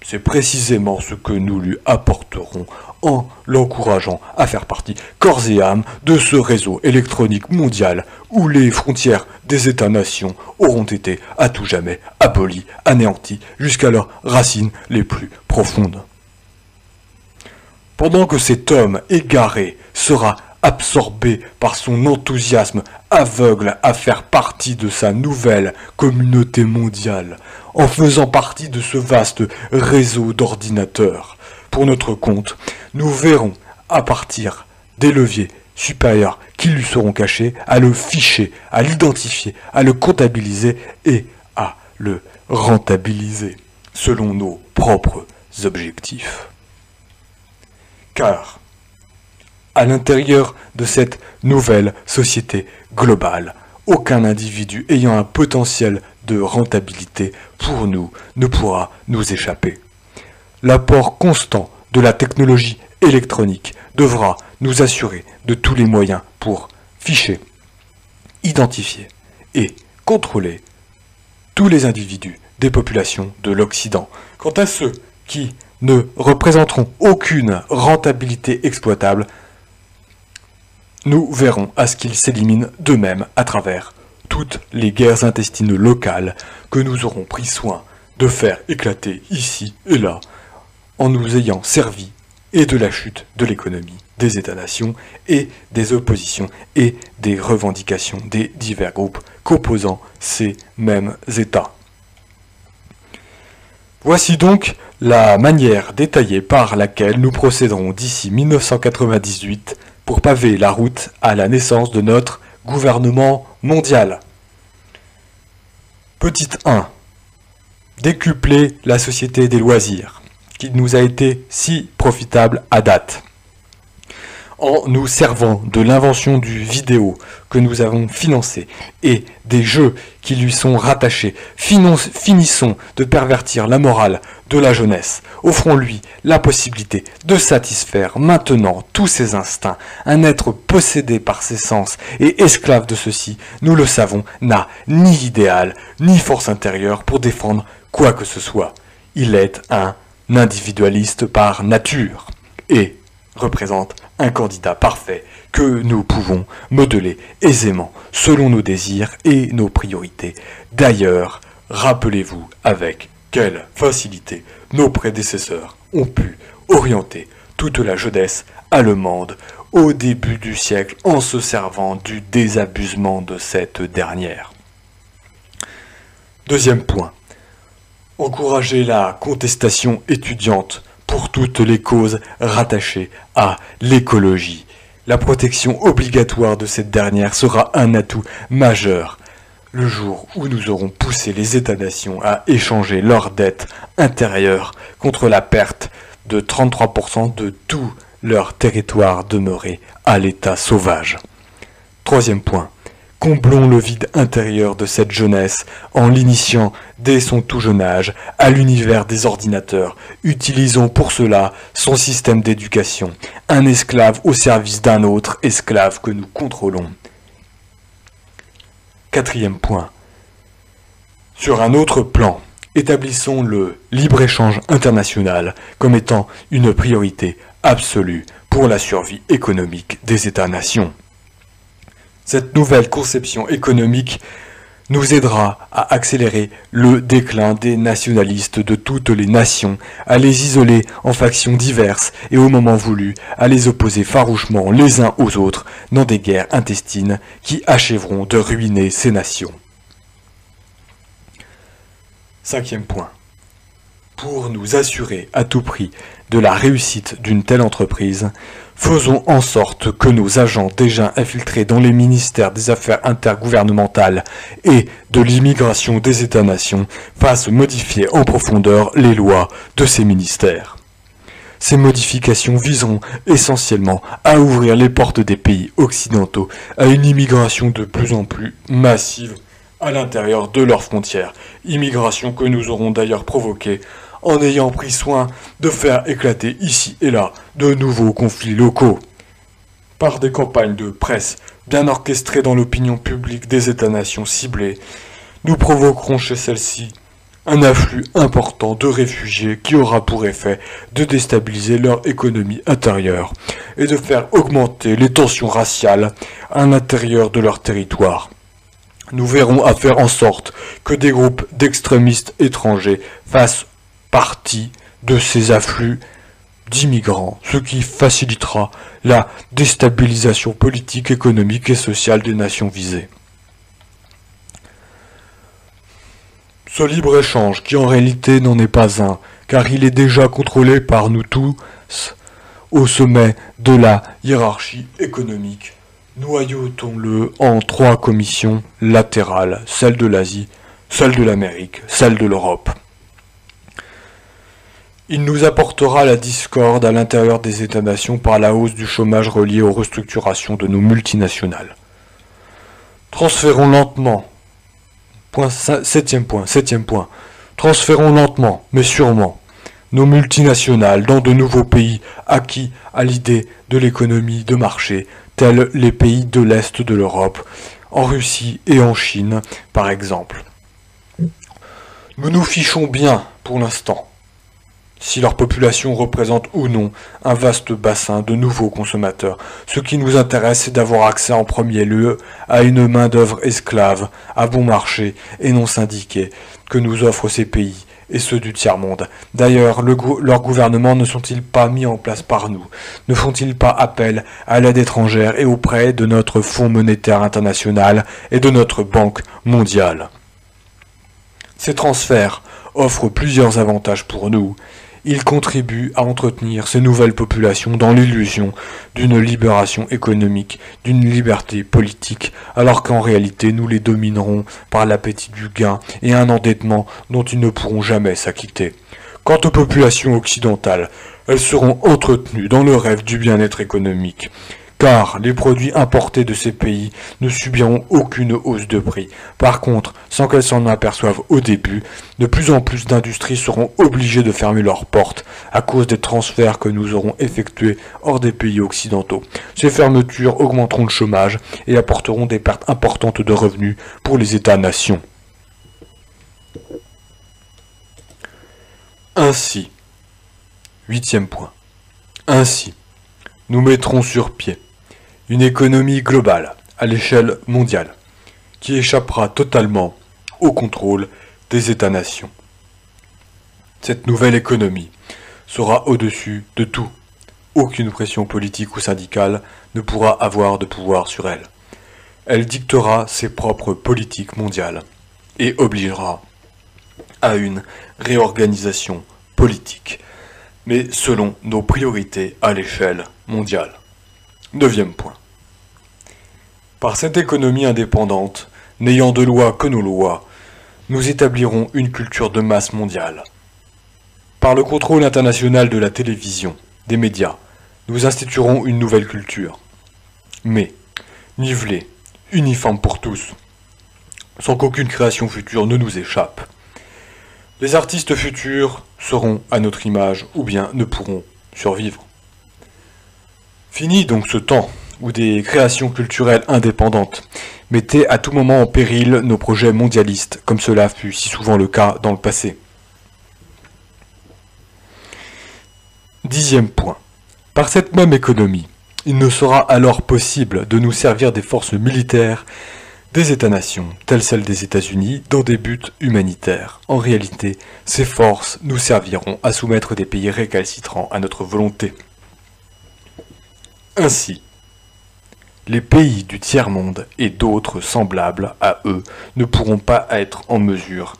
c'est précisément ce que nous lui apporterons en l'encourageant à faire partie corps et âme de ce réseau électronique mondial où les frontières des États-nations auront été à tout jamais abolies, anéanties jusqu'à leurs racines les plus profondes. Pendant que cet homme égaré sera absorbé par son enthousiasme aveugle à faire partie de sa nouvelle communauté mondiale, en faisant partie de ce vaste réseau d'ordinateurs, pour notre compte, nous verrons à partir des leviers supérieurs qui lui seront cachés, à le ficher, à l'identifier, à le comptabiliser et à le rentabiliser selon nos propres objectifs. Car, à l'intérieur de cette nouvelle société globale, aucun individu ayant un potentiel de rentabilité pour nous ne pourra nous échapper. L'apport constant de la technologie électronique devra nous assurer de tous les moyens pour ficher, identifier et contrôler tous les individus des populations de l'Occident. Quant à ceux qui ne représenteront aucune rentabilité exploitable, nous verrons à ce qu'ils s'éliminent d'eux-mêmes à travers toutes les guerres intestines locales que nous aurons pris soin de faire éclater ici et là, en nous ayant servi et de la chute de l'économie des États-nations et des oppositions et des revendications des divers groupes composant ces mêmes États. Voici donc la manière détaillée par laquelle nous procéderons d'ici 1998 pour paver la route à la naissance de notre gouvernement mondial. Petite 1. Décupler la société des loisirs, qui nous a été si profitable à date. En nous servant de l'invention du vidéo que nous avons financé et des jeux qui lui sont rattachés, finissons de pervertir la morale de la jeunesse. Offrons-lui la possibilité de satisfaire maintenant tous ses instincts. Un être possédé par ses sens et esclave de ceux-ci, nous le savons, n'a ni idéal, ni force intérieure pour défendre quoi que ce soit. Il est un individualiste par nature et représente un candidat parfait que nous pouvons modeler aisément selon nos désirs et nos priorités. D'ailleurs, rappelez-vous avec quelle facilité nos prédécesseurs ont pu orienter toute la jeunesse allemande au début du siècle en se servant du désabusement de cette dernière. Deuxième point. Encourager la contestation étudiante pour toutes les causes rattachées à l'écologie. La protection obligatoire de cette dernière sera un atout majeur le jour où nous aurons poussé les États-nations à échanger leurs dettes intérieures contre la perte de 33% de tout leur territoire demeuré à l'état sauvage. Troisième point. Comblons le vide intérieur de cette jeunesse en l'initiant dès son tout jeune âge à l'univers des ordinateurs. Utilisons pour cela son système d'éducation, un esclave au service d'un autre esclave que nous contrôlons. Quatrième point. Sur un autre plan, établissons le libre-échange international comme étant une priorité absolue pour la survie économique des États-nations. Cette nouvelle conception économique nous aidera à accélérer le déclin des nationalistes de toutes les nations, à les isoler en factions diverses et au moment voulu, à les opposer farouchement les uns aux autres dans des guerres intestines qui achèveront de ruiner ces nations. Cinquième point. Pour nous assurer à tout prix de la réussite d'une telle entreprise, faisons en sorte que nos agents déjà infiltrés dans les ministères des Affaires intergouvernementales et de l'immigration des États-nations fassent modifier en profondeur les lois de ces ministères. Ces modifications viseront essentiellement à ouvrir les portes des pays occidentaux à une immigration de plus en plus massive à l'intérieur de leurs frontières, immigration que nous aurons d'ailleurs provoquée en ayant pris soin de faire éclater ici et là de nouveaux conflits locaux. Par des campagnes de presse bien orchestrées dans l'opinion publique des États-nations ciblés, nous provoquerons chez celles-ci un afflux important de réfugiés qui aura pour effet de déstabiliser leur économie intérieure et de faire augmenter les tensions raciales à l'intérieur de leur territoire. Nous verrons à faire en sorte que des groupes d'extrémistes étrangers fassent partie de ces afflux d'immigrants, ce qui facilitera la déstabilisation politique, économique et sociale des nations visées. Ce libre-échange, qui en réalité n'en est pas un, car il est déjà contrôlé par nous tous au sommet de la hiérarchie économique, noyautons-le en 3 commissions latérales, celle de l'Asie, celle de l'Amérique, celle de l'Europe. Il nous apportera la discorde à l'intérieur des États-nations par la hausse du chômage relié aux restructurations de nos multinationales. Transférons lentement. Septième point. Transférons lentement, mais sûrement, nos multinationales dans de nouveaux pays acquis à l'idée de l'économie de marché, tels les pays de l'Est de l'Europe, en Russie et en Chine, par exemple. Nous nous fichons bien, pour l'instant, si leur population représente ou non un vaste bassin de nouveaux consommateurs. Ce qui nous intéresse, c'est d'avoir accès en premier lieu à une main-d'œuvre esclave, à bon marché et non syndiquée, que nous offrent ces pays et ceux du tiers-monde. D'ailleurs, leurs gouvernements ne sont-ils pas mis en place par nous? Ne font-ils pas appel à l'aide étrangère et auprès de notre Fonds monétaire international et de notre Banque mondiale? Ces transferts offrent plusieurs avantages pour nous. Ils contribuent à entretenir ces nouvelles populations dans l'illusion d'une libération économique, d'une liberté politique, alors qu'en réalité nous les dominerons par l'appétit du gain et un endettement dont ils ne pourront jamais s'acquitter. Quant aux populations occidentales, elles seront entretenues dans le rêve du bien-être économique, car les produits importés de ces pays ne subiront aucune hausse de prix. Par contre, sans qu'elles s'en aperçoivent au début, de plus en plus d'industries seront obligées de fermer leurs portes à cause des transferts que nous aurons effectués hors des pays occidentaux. Ces fermetures augmenteront le chômage et apporteront des pertes importantes de revenus pour les États-nations. Ainsi, 8e point, ainsi, nous mettrons sur pied une économie globale à l'échelle mondiale qui échappera totalement au contrôle des États-nations. Cette nouvelle économie sera au-dessus de tout. Aucune pression politique ou syndicale ne pourra avoir de pouvoir sur elle. Elle dictera ses propres politiques mondiales et obligera à une réorganisation politique, mais selon nos priorités à l'échelle mondiale. 9e point. Par cette économie indépendante, n'ayant de loi que nos lois, nous établirons une culture de masse mondiale. Par le contrôle international de la télévision, des médias, nous instituerons une nouvelle culture. Mais, nivelée, uniforme pour tous, sans qu'aucune création future ne nous échappe. Les artistes futurs seront à notre image ou bien ne pourront survivre. Fini donc ce temps où des créations culturelles indépendantes mettaient à tout moment en péril nos projets mondialistes, comme cela fut si souvent le cas dans le passé. 10e point. Par cette même économie, il ne sera alors possible de nous servir des forces militaires des États-nations, telles celles des États-Unis, dans des buts humanitaires. En réalité, ces forces nous serviront à soumettre des pays récalcitrants à notre volonté. Ainsi, les pays du tiers-monde et d'autres semblables à eux ne pourront pas être en mesure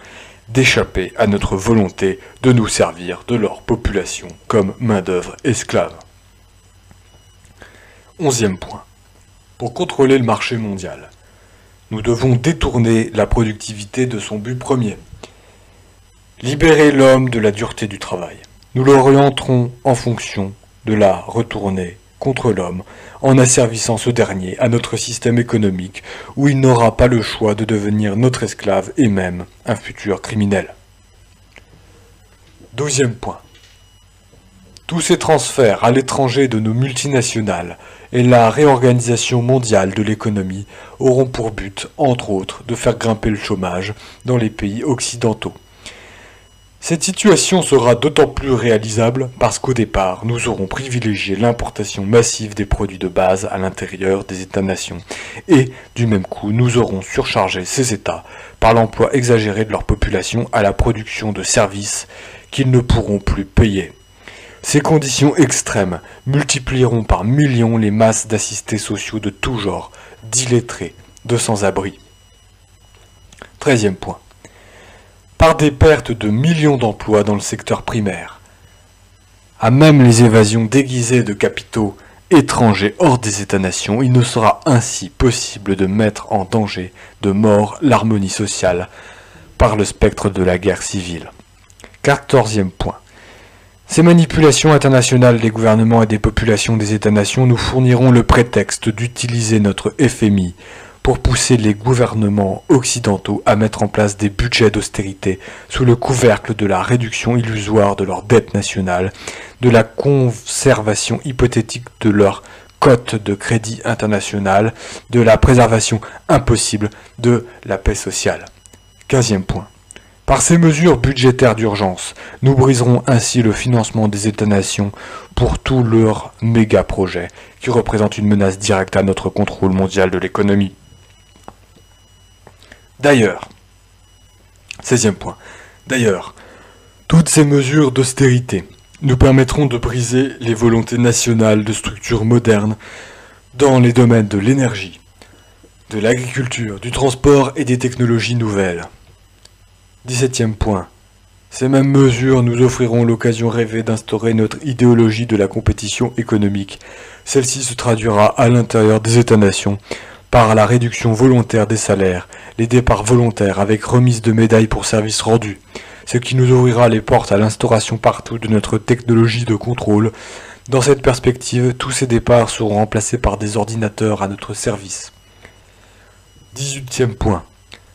d'échapper à notre volonté de nous servir de leur population comme main-d'œuvre esclave. 11e point. Pour contrôler le marché mondial, nous devons détourner la productivité de son but premier. Libérer l'homme de la dureté du travail. Nous l'orienterons en fonction de la retourner contre l'homme, en asservissant ce dernier à notre système économique, où il n'aura pas le choix de devenir notre esclave et même un futur criminel. 12e point. Tous ces transferts à l'étranger de nos multinationales et la réorganisation mondiale de l'économie auront pour but, entre autres, de faire grimper le chômage dans les pays occidentaux. Cette situation sera d'autant plus réalisable parce qu'au départ, nous aurons privilégié l'importation massive des produits de base à l'intérieur des États-nations et, du même coup, nous aurons surchargé ces États par l'emploi exagéré de leur population à la production de services qu'ils ne pourront plus payer. Ces conditions extrêmes multiplieront par millions les masses d'assistés sociaux de tout genre, d'illettrés, de sans-abri. 13e point. Par des pertes de millions d'emplois dans le secteur primaire, à même les évasions déguisées de capitaux étrangers hors des États-nations, il ne sera ainsi possible de mettre en danger de mort l'harmonie sociale par le spectre de la guerre civile. 14e point. Ces manipulations internationales des gouvernements et des populations des États-nations nous fourniront le prétexte d'utiliser notre FMI pour pousser les gouvernements occidentaux à mettre en place des budgets d'austérité sous le couvercle de la réduction illusoire de leur dette nationale, de la conservation hypothétique de leur cote de crédit international, de la préservation impossible de la paix sociale. 15e point. Par ces mesures budgétaires d'urgence, nous briserons ainsi le financement des États-nations pour tous leurs méga-projets, qui représentent une menace directe à notre contrôle mondial de l'économie. D'ailleurs, 16e point. D'ailleurs, toutes ces mesures d'austérité nous permettront de briser les volontés nationales de structures modernes dans les domaines de l'énergie, de l'agriculture, du transport et des technologies nouvelles. 17e point. Ces mêmes mesures nous offriront l'occasion rêvée d'instaurer notre idéologie de la compétition économique. Celle-ci se traduira à l'intérieur des États-nations par la réduction volontaire des salaires, les départs volontaires avec remise de médailles pour services rendus, ce qui nous ouvrira les portes à l'instauration partout de notre technologie de contrôle. Dans cette perspective, tous ces départs seront remplacés par des ordinateurs à notre service. 18e point.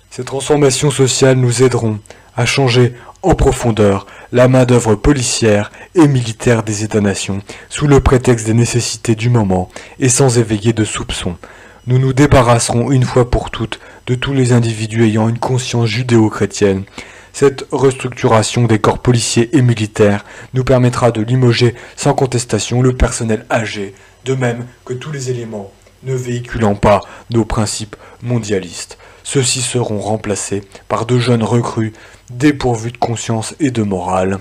Ces transformations sociales nous aideront à changer en profondeur la main-d'œuvre policière et militaire des États-nations, sous le prétexte des nécessités du moment et sans éveiller de soupçons. Nous nous débarrasserons une fois pour toutes de tous les individus ayant une conscience judéo-chrétienne. Cette restructuration des corps policiers et militaires nous permettra de limoger sans contestation le personnel âgé, de même que tous les éléments ne véhiculant pas nos principes mondialistes. Ceux-ci seront remplacés par de jeunes recrues dépourvus de conscience et de morale,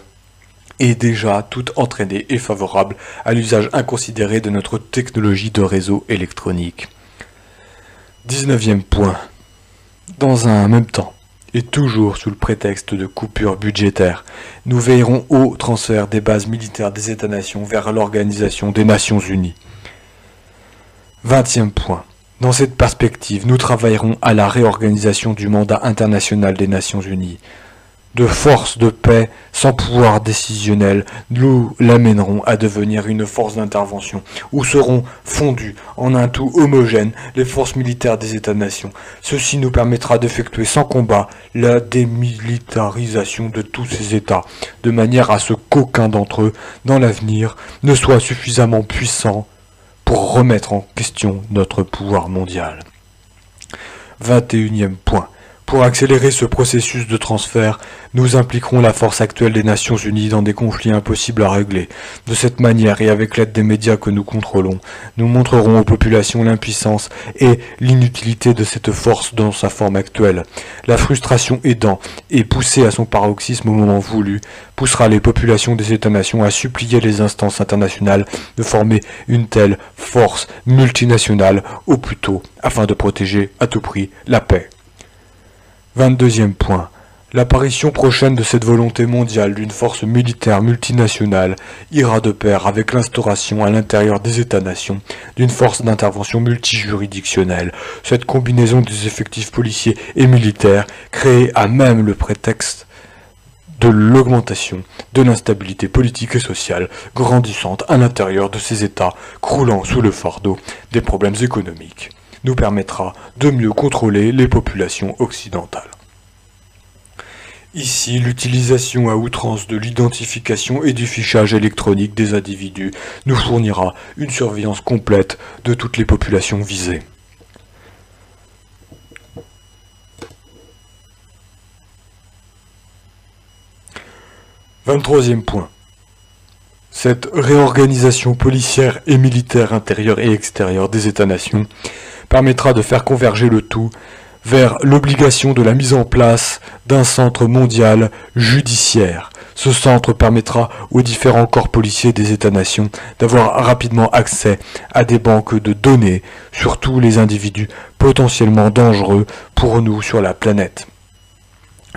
et déjà toutes entraînées et favorables à l'usage inconsidéré de notre technologie de réseau électronique. 19e point. Dans un même temps, et toujours sous le prétexte de coupures budgétaires, nous veillerons au transfert des bases militaires des États-nations vers l'Organisation des Nations Unies. 20e point. Dans cette perspective, nous travaillerons à la réorganisation du mandat international des Nations Unies. De force de paix sans pouvoir décisionnel, nous l'amènerons à devenir une force d'intervention, où seront fondues en un tout homogène les forces militaires des États-nations. Ceci nous permettra d'effectuer sans combat la démilitarisation de tous ces États, de manière à ce qu'aucun d'entre eux, dans l'avenir, ne soit suffisamment puissant pour remettre en question notre pouvoir mondial. 21e point. Pour accélérer ce processus de transfert, nous impliquerons la force actuelle des Nations Unies dans des conflits impossibles à régler. De cette manière, et avec l'aide des médias que nous contrôlons, nous montrerons aux populations l'impuissance et l'inutilité de cette force dans sa forme actuelle. La frustration aidant, et poussée à son paroxysme au moment voulu, poussera les populations des États-nations à supplier les instances internationales de former une telle force multinationale au plus tôt, afin de protéger à tout prix la paix. 22e point. L'apparition prochaine de cette volonté mondiale d'une force militaire multinationale ira de pair avec l'instauration à l'intérieur des États-nations d'une force d'intervention multijuridictionnelle. Cette combinaison des effectifs policiers et militaires créée à même le prétexte de l'augmentation de l'instabilité politique et sociale grandissante à l'intérieur de ces États croulant sous le fardeau des problèmes économiques, nous permettra de mieux contrôler les populations occidentales. Ici, l'utilisation à outrance de l'identification et du fichage électronique des individus nous fournira une surveillance complète de toutes les populations visées. « 23e point. Cette réorganisation policière et militaire intérieure et extérieure des États-nations permettra de faire converger le tout vers l'obligation de la mise en place d'un centre mondial judiciaire. Ce centre permettra aux différents corps policiers des États-nations d'avoir rapidement accès à des banques de données sur tous les individus potentiellement dangereux pour nous sur la planète.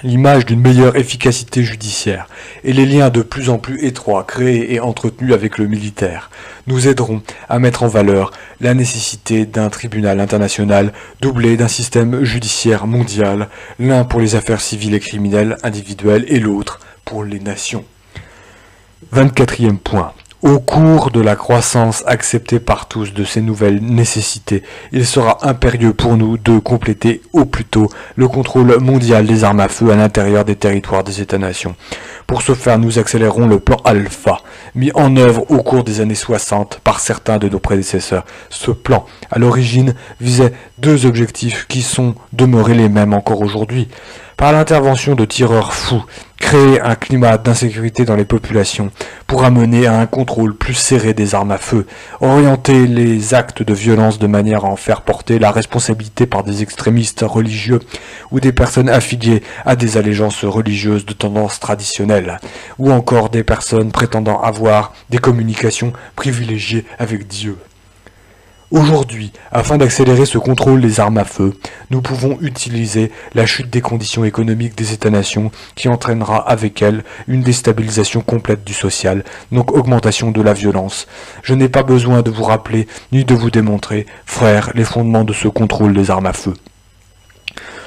L'image d'une meilleure efficacité judiciaire et les liens de plus en plus étroits créés et entretenus avec le militaire nous aideront à mettre en valeur la nécessité d'un tribunal international doublé d'un système judiciaire mondial, l'un pour les affaires civiles et criminelles individuelles et l'autre pour les nations. 24e point. Au cours de la croissance acceptée par tous de ces nouvelles nécessités, il sera impérieux pour nous de compléter au plus tôt le contrôle mondial des armes à feu à l'intérieur des territoires des États-nations. Pour ce faire, nous accélérons le plan Alpha, mis en œuvre au cours des années 60 par certains de nos prédécesseurs. Ce plan, à l'origine, visait deux objectifs qui sont demeurés les mêmes encore aujourd'hui. Par l'intervention de tireurs fous, créer un climat d'insécurité dans les populations pour amener à un contrôle plus serré des armes à feu, orienter les actes de violence de manière à en faire porter la responsabilité par des extrémistes religieux ou des personnes affiliées à des allégeances religieuses de tendance traditionnelle, ou encore des personnes prétendant avoir des communications privilégiées avec Dieu. Aujourd'hui, afin d'accélérer ce contrôle des armes à feu, nous pouvons utiliser la chute des conditions économiques des États-nations qui entraînera avec elle une déstabilisation complète du social, donc augmentation de la violence. Je n'ai pas besoin de vous rappeler ni de vous démontrer, frères, les fondements de ce contrôle des armes à feu.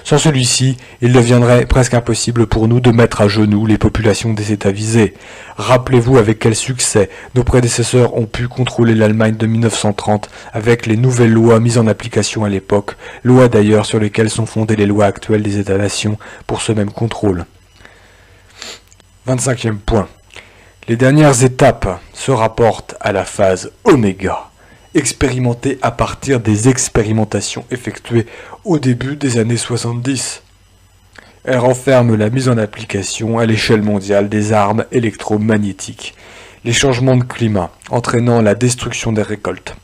Sans celui-ci, il deviendrait presque impossible pour nous de mettre à genoux les populations des États visés. Rappelez-vous avec quel succès nos prédécesseurs ont pu contrôler l'Allemagne de 1930 avec les nouvelles lois mises en application à l'époque, lois d'ailleurs sur lesquelles sont fondées les lois actuelles des États-nations pour ce même contrôle. 25e point. Les dernières étapes se rapportent à la phase oméga, expérimentée à partir des expérimentations effectuées au début des années 70. Elle renferme la mise en application à l'échelle mondiale des armes électromagnétiques, les changements de climat entraînant la destruction des récoltes,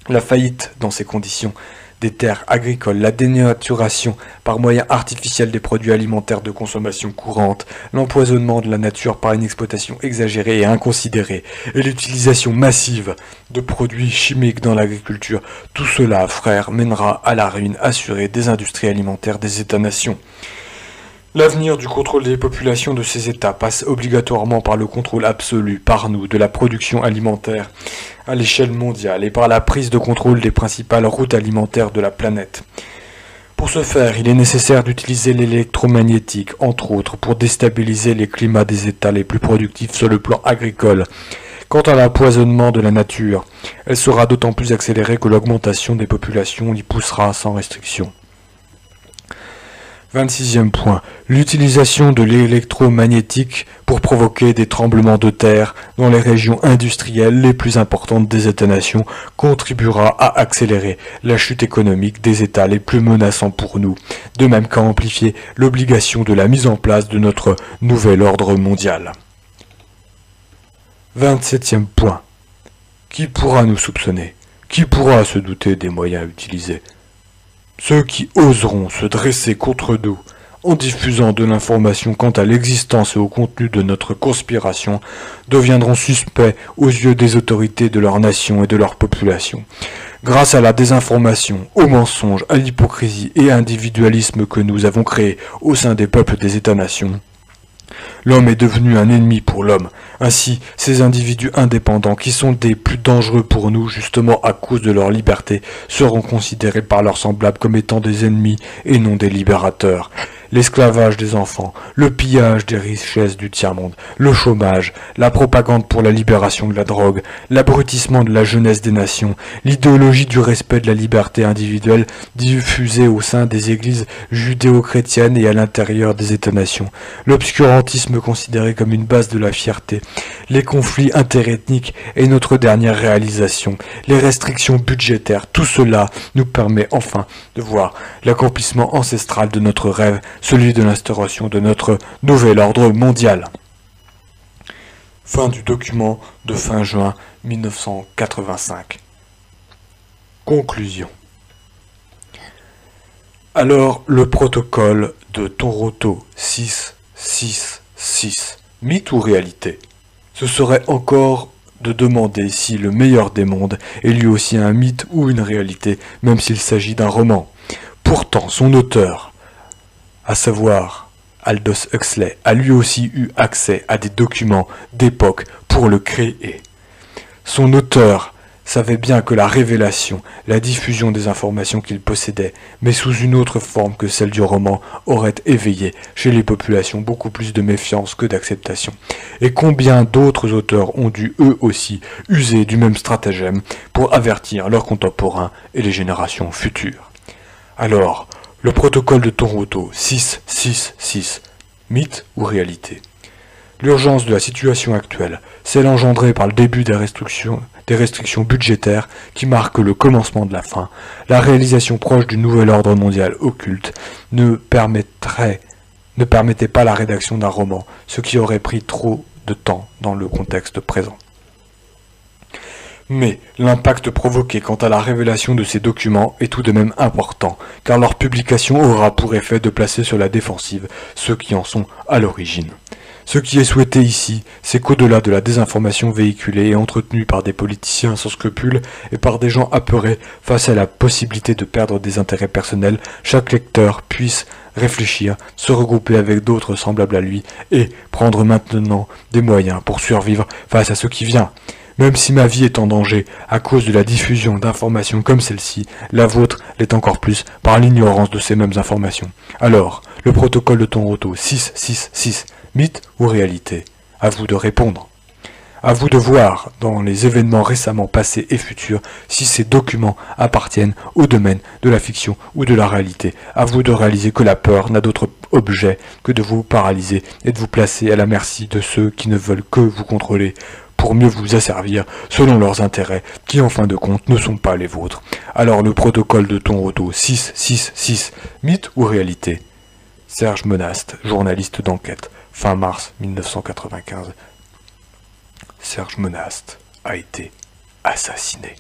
la faillite dans ces conditions des terres agricoles, la dénaturation par moyens artificiels des produits alimentaires de consommation courante, l'empoisonnement de la nature par une exploitation exagérée et inconsidérée, et l'utilisation massive de produits chimiques dans l'agriculture. Tout cela, frères, mènera à la ruine assurée des industries alimentaires des États-nations. L'avenir du contrôle des populations de ces États passe obligatoirement par le contrôle absolu, par nous, de la production alimentaire à l'échelle mondiale et par la prise de contrôle des principales routes alimentaires de la planète. Pour ce faire, il est nécessaire d'utiliser l'électromagnétique, entre autres, pour déstabiliser les climats des États les plus productifs sur le plan agricole. Quant à l'empoisonnement de la nature, elle sera d'autant plus accélérée que l'augmentation des populations y poussera sans restriction. 26e point. L'utilisation de l'électromagnétique pour provoquer des tremblements de terre dans les régions industrielles les plus importantes des États-nations contribuera à accélérer la chute économique des États les plus menaçants pour nous, de même qu'à amplifier l'obligation de la mise en place de notre nouvel ordre mondial. 27e point. Qui pourra nous soupçonner? Qui pourra se douter des moyens utilisés? Ceux qui oseront se dresser contre nous en diffusant de l'information quant à l'existence et au contenu de notre conspiration deviendront suspects aux yeux des autorités de leur nation et de leur population. Grâce à la désinformation, aux mensonges, à l'hypocrisie et à l'individualisme que nous avons créés au sein des peuples des États-nations, l'homme est devenu un ennemi pour l'homme. Ainsi, ces individus indépendants, qui sont des plus dangereux pour nous justement à cause de leur liberté, seront considérés par leurs semblables comme étant des ennemis et non des libérateurs. L'esclavage des enfants, le pillage des richesses du tiers-monde, le chômage, la propagande pour la libération de la drogue, l'abrutissement de la jeunesse des nations, l'idéologie du respect de la liberté individuelle diffusée au sein des églises judéo-chrétiennes et à l'intérieur des États-nations, l'obscurantisme considéré comme une base de la fierté, les conflits interethniques et notre dernière réalisation, les restrictions budgétaires, tout cela nous permet enfin de voir l'accomplissement ancestral de notre rêve, celui de l'instauration de notre nouvel ordre mondial. Fin du document de fin juin 1985. Conclusion. Alors, le protocole de Toronto 666, mythe ou réalité? Ce serait encore de demander si le meilleur des mondes est lui aussi un mythe ou une réalité, même s'il s'agit d'un roman. Pourtant, son auteur, à savoir Aldous Huxley, a lui aussi eu accès à des documents d'époque pour le créer. Son auteur savait bien que la révélation, la diffusion des informations qu'il possédait, mais sous une autre forme que celle du roman, aurait éveillé chez les populations beaucoup plus de méfiance que d'acceptation. Et combien d'autres auteurs ont dû eux aussi user du même stratagème pour avertir leurs contemporains et les générations futures. Alors, le protocole de Toronto 666, mythe ou réalité? L'urgence de la situation actuelle, celle engendrée par le début des restrictions budgétaires qui marquent le commencement de la fin, la réalisation proche du nouvel ordre mondial occulte, ne permettait pas la rédaction d'un roman, ce qui aurait pris trop de temps dans le contexte présent. Mais l'impact provoqué quant à la révélation de ces documents est tout de même important, car leur publication aura pour effet de placer sur la défensive ceux qui en sont à l'origine. Ce qui est souhaité ici, c'est qu'au-delà de la désinformation véhiculée et entretenue par des politiciens sans scrupules et par des gens apeurés face à la possibilité de perdre des intérêts personnels, chaque lecteur puisse réfléchir, se regrouper avec d'autres semblables à lui et prendre maintenant des moyens pour survivre face à ce qui vient. Même si ma vie est en danger à cause de la diffusion d'informations comme celle-ci, la vôtre l'est encore plus par l'ignorance de ces mêmes informations. Alors, le protocole de Toronto 666, mythe ou réalité? À vous de répondre. À vous de voir, dans les événements récemment passés et futurs, si ces documents appartiennent au domaine de la fiction ou de la réalité. À vous de réaliser que la peur n'a d'autre objet que de vous paralyser et de vous placer à la merci de ceux qui ne veulent que vous contrôler pour mieux vous asservir selon leurs intérêts, qui en fin de compte ne sont pas les vôtres. Alors le protocole de Toronto 666, mythe ou réalité? Serge Monast, journaliste d'enquête, fin mars 1995. Serge Monast a été assassiné.